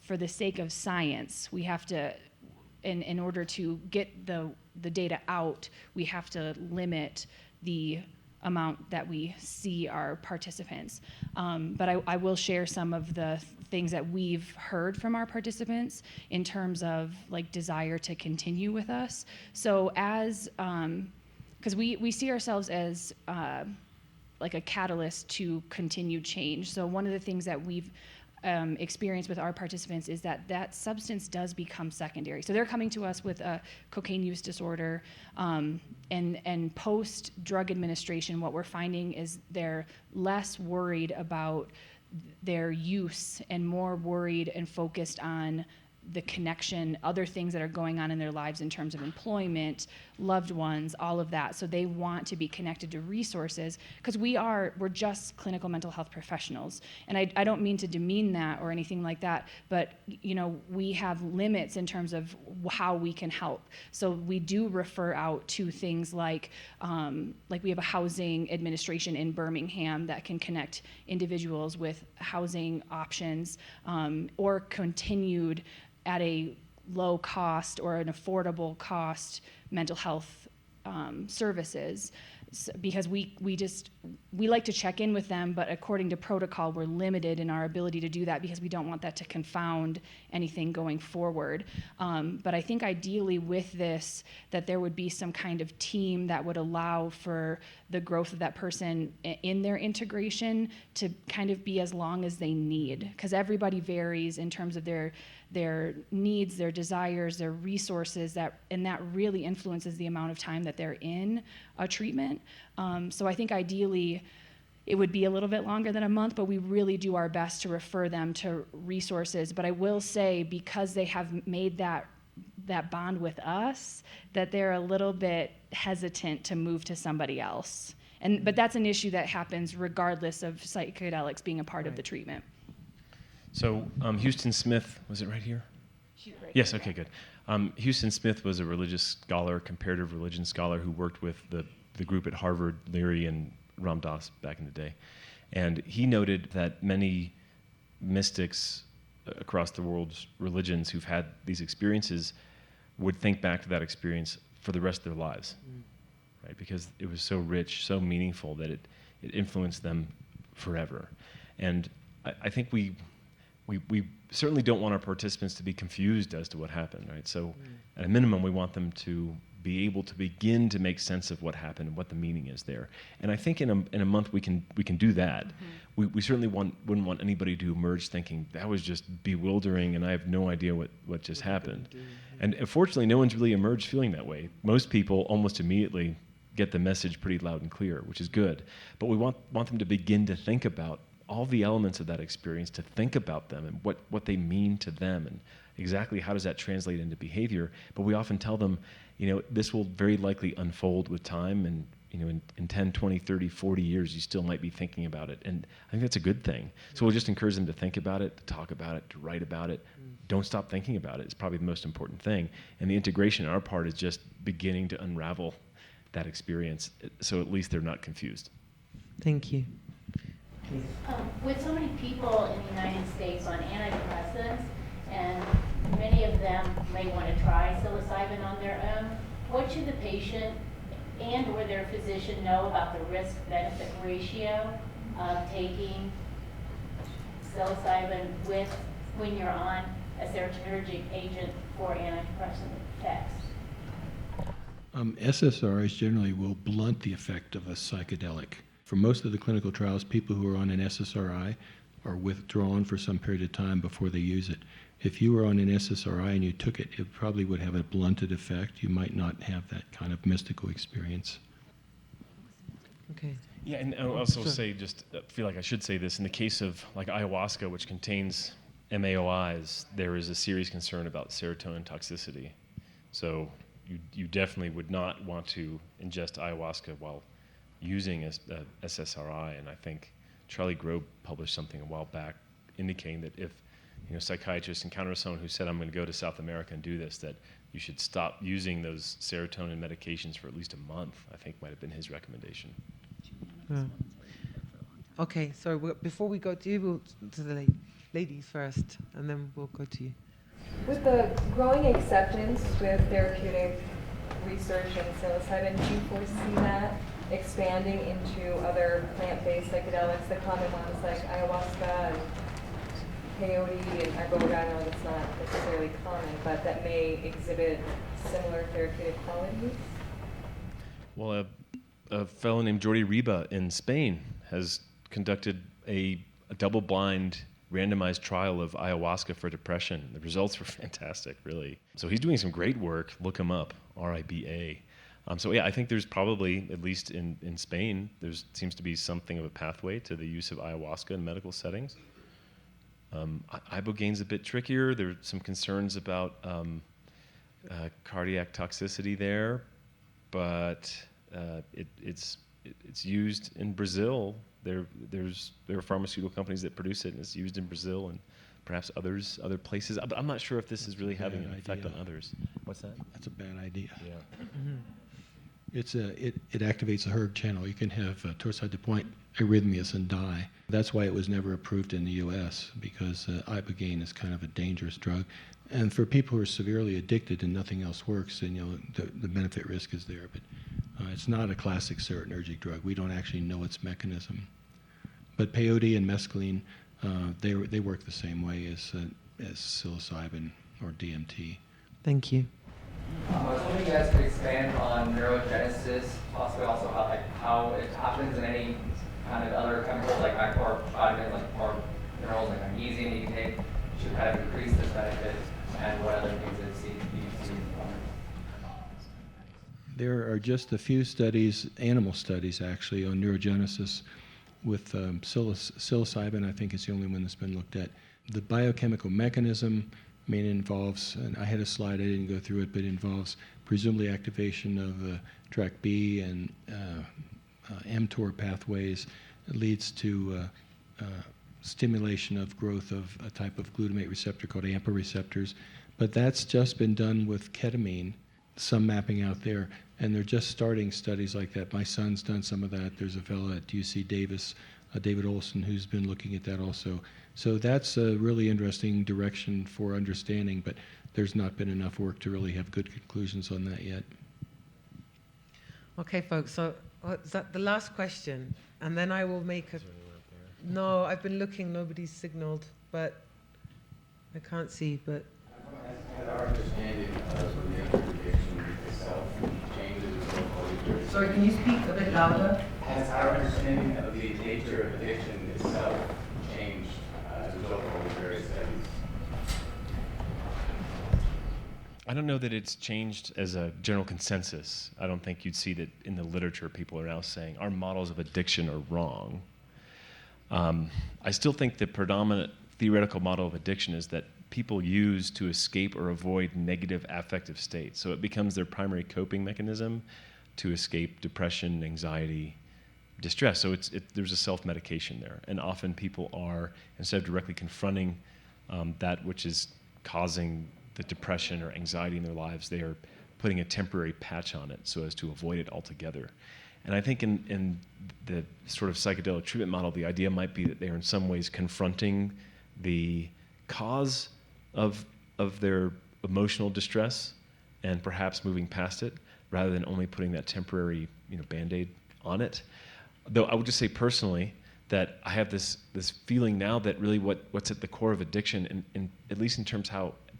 for the sake of science, we have to, in order to get the data out, we have to limit the amount that we see our participants. But I will share some of the things that we've heard from our participants in terms of desire to continue with us. So because we see ourselves as a catalyst to continued change. So one of the things that we've experience with our participants is that substance does become secondary. So they're coming to us with a cocaine use disorder, and post drug administration, what we're finding is they're less worried about their use and more worried and focused on the connection, other things that are going on in their lives in terms of employment, loved ones, all of that. So they want to be connected to resources, because we're just clinical mental health professionals. And I don't mean to demean that or anything like that, but we have limits in terms of how we can help. So we do refer out to things like we have a housing administration in Birmingham that can connect individuals with housing options, or continued at a low cost or an affordable cost mental health services, because we like to check in with them, but according to protocol, we're limited in our ability to do that because we don't want that to confound anything going forward. But I think ideally with this, that there would be some kind of team that would allow for the growth of that person in their integration to kind of be as long as they need, because everybody varies in terms of their needs, their desires, their resources, and that really influences the amount of time that they're in a treatment. So I think ideally it would be a little bit longer than a month, but we really do our best to refer them to resources. But I will say, because they have made that bond with us, that they're a little bit hesitant to move to somebody else. But that's an issue that happens regardless of psychedelics being a part of the treatment. So Houston Smith, was it right here? Right. Yes, okay, good. Houston Smith was a religious scholar, comparative religion scholar, who worked with the group at Harvard, Leary and Ram Dass back in the day. And he noted that many mystics across the world's religions who've had these experiences would think back to that experience for the rest of their lives, right? Because it was so rich, so meaningful that it influenced them forever. And I think we certainly don't want our participants to be confused as to what happened, right? So at a minimum, we want them to be able to begin to make sense of what happened and what the meaning is there. And I think in a month we can do that. Mm-hmm. We certainly wouldn't want anybody to emerge thinking that was just bewildering and I have no idea what just happened. And unfortunately, no one's really emerged feeling that way. Most people almost immediately get the message pretty loud and clear, which is good. But we want them to begin to think about all the elements of that experience, to think about them and what they mean to them and exactly how does that translate into behavior. But we often tell them, this will very likely unfold with time, and in 10, 20, 30, 40 years, you still might be thinking about it. And I think that's a good thing. So we'll just encourage them to think about it, to talk about it, to write about it. Don't stop thinking about it. It's probably the most important thing. And the integration on our part is just beginning to unravel that experience, so at least they're not confused. Thank you. With so many people in the United States on antidepressants, and many of them may want to try psilocybin on their own, what should the patient and/or their physician know about the risk-benefit ratio of taking psilocybin when you're on a serotonergic agent for antidepressant effects? SSRIs generally will blunt the effect of a psychedelic. For most of the clinical trials, people who are on an SSRI are withdrawn for some period of time before they use it. If you were on an SSRI and you took it, it probably would have a blunted effect. You might not have that kind of mystical experience. Okay. Yeah, and I'll also say, just feel like I should say this, in the case of like ayahuasca, which contains MAOIs, there is a serious concern about serotonin toxicity. So you definitely would not want to ingest ayahuasca while using a SSRI. And I think Charlie Grobe published something a while back indicating that if psychiatrists encounter someone who said, I'm going to go to South America and do this, that you should stop using those serotonin medications for at least a month, I think might have been his recommendation. Okay, so before we go to you, we'll to the ladies first, and then we'll go to you. With the growing acceptance with therapeutic research and psilocybin, do you foresee that expanding into other plant-based psychedelics, the common ones like ayahuasca and peyote and iboga? I know that's not necessarily common, but that may exhibit similar therapeutic qualities? Well, a fellow named Jordi Riba in Spain has conducted a double-blind randomized trial of ayahuasca for depression. The results were fantastic, really. So he's doing some great work. Look him up, R-I-B-A. So yeah, I think there's probably, at least in Spain, there seems to be something of a pathway to the use of ayahuasca in medical settings. Ibogaine's a bit trickier. There's some concerns about cardiac toxicity there, but it's used in Brazil. There are pharmaceutical companies that produce it, and it's used in Brazil and perhaps other places. I'm not sure if this is really having an effect on others. What's that? That's a bad idea. Yeah. Mm-hmm. It activates the hERG channel. You can have torsade de pointe arrhythmias and die. That's why it was never approved in the U.S., because ibogaine is kind of a dangerous drug. And for people who are severely addicted and nothing else works, then the benefit risk is there. But it's not a classic serotonergic drug. We don't actually know its mechanism. But peyote and mescaline, they work the same way as psilocybin or DMT. Thank you. I was hoping you guys could expand on neurogenesis, possibly also about how it happens in any kind of other chemicals like vitamins, like more minerals like magnesium you can take to kind of increase this benefit, and what other things that you see. There are just a few studies, animal studies actually, on neurogenesis with psilocybin. I think it's the only one that's been looked at. The biochemical mechanism, it involves, and I had a slide, I didn't go through it, but it involves presumably activation of track B and mTOR pathways. It leads to stimulation of growth of a type of glutamate receptor called AMPA receptors. But that's just been done with ketamine, some mapping out there, and they're just starting studies like that. My son's done some of that. There's a fellow at UC Davis, David Olson, who's been looking at that also. So that's a really interesting direction for understanding, but there's not been enough work to really have good conclusions on that yet. Okay, folks, so is that the last question? And then I will make a... No, I've been looking, nobody's signaled, but I can't see, but... Our understanding of the nature of addiction itself changes as well. Sorry, can you speak a bit louder? Has our understanding of the nature of addiction itself changed as a result of all the various studies? I don't know that it's changed as a general consensus. I don't think you'd see that in the literature people are now saying our models of addiction are wrong. I still think the predominant theoretical model of addiction is that people use to escape or avoid negative affective states. So it becomes their primary coping mechanism to escape depression, anxiety, distress. So there's a self-medication there. And often people are, instead of directly confronting that which is causing the depression or anxiety in their lives, they are putting a temporary patch on it so as to avoid it altogether. And I think in the sort of psychedelic treatment model, the idea might be that they are in some ways confronting the cause of their emotional distress and perhaps moving past it, rather than only putting that temporary, Band-Aid on it. Though I would just say personally that I have this feeling now that really what's at the core of addiction, and at least in terms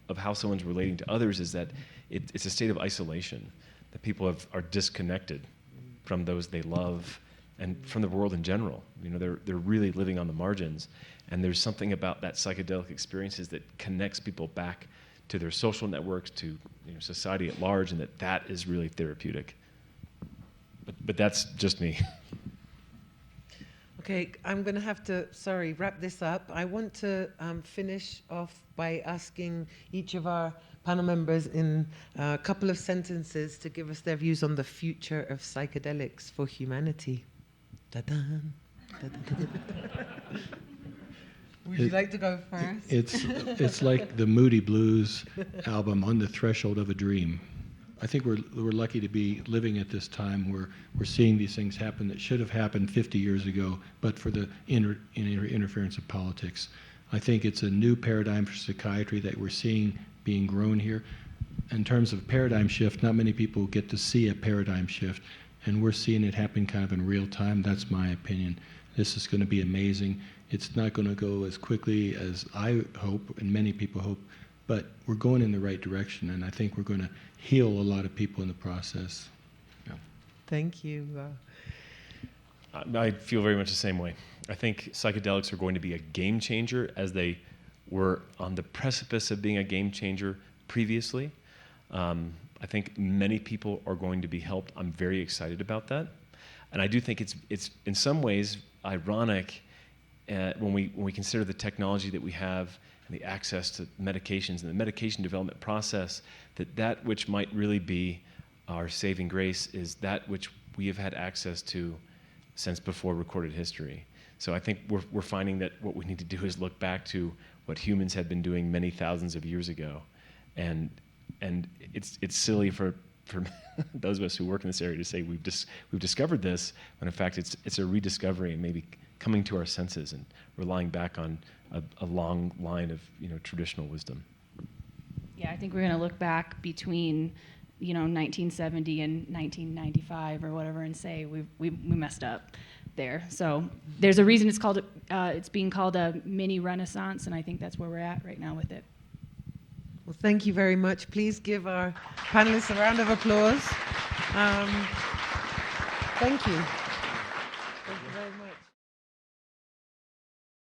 of how someone's relating to others, is that it's a state of isolation, that people are disconnected from those they love and from the world in general. They're really living on the margins, and there's something about that psychedelic experiences that connects people back to their social networks, to society at large, and that is really therapeutic. But that's just me. Okay, I'm going to have to, wrap this up. I want to finish off by asking each of our panel members in a couple of sentences to give us their views on the future of psychedelics for humanity. Da-dan. Would you like to go first? It's like the Moody Blues album, On the Threshold of a Dream. I think we're lucky to be living at this time where we're seeing these things happen that should have happened 50 years ago, but for the interference of politics. I think it's a new paradigm for psychiatry that we're seeing being grown here. In terms of paradigm shift, not many people get to see a paradigm shift, and we're seeing it happen kind of in real time. That's my opinion. This is going to be amazing. It's not going to go as quickly as I hope and many people hope, but we're going in the right direction, and I think we're going to heal a lot of people in the process. Yeah. Thank you. I feel very much the same way. I think psychedelics are going to be a game changer, as they were on the precipice of being a game changer previously. I think many people are going to be helped. I'm very excited about that. And I do think it's in some ways ironic when we consider the technology that we have and the access to medications and the medication development process, that which might really be our saving grace is that which we have had access to since before recorded history. So I think we're finding that what we need to do is look back to what humans had been doing many thousands of years ago, and it's silly for those of us who work in this area to say we've discovered this, when in fact it's a rediscovery and maybe coming to our senses and relying back on a long line of traditional wisdom. Yeah, I think we're going to look back between 1970 and 1995 or whatever and say we messed up there. So there's a reason it's being called a mini renaissance, and I think that's where we're at right now with it. Well, thank you very much. Please give our panelists a round of applause. Thank you.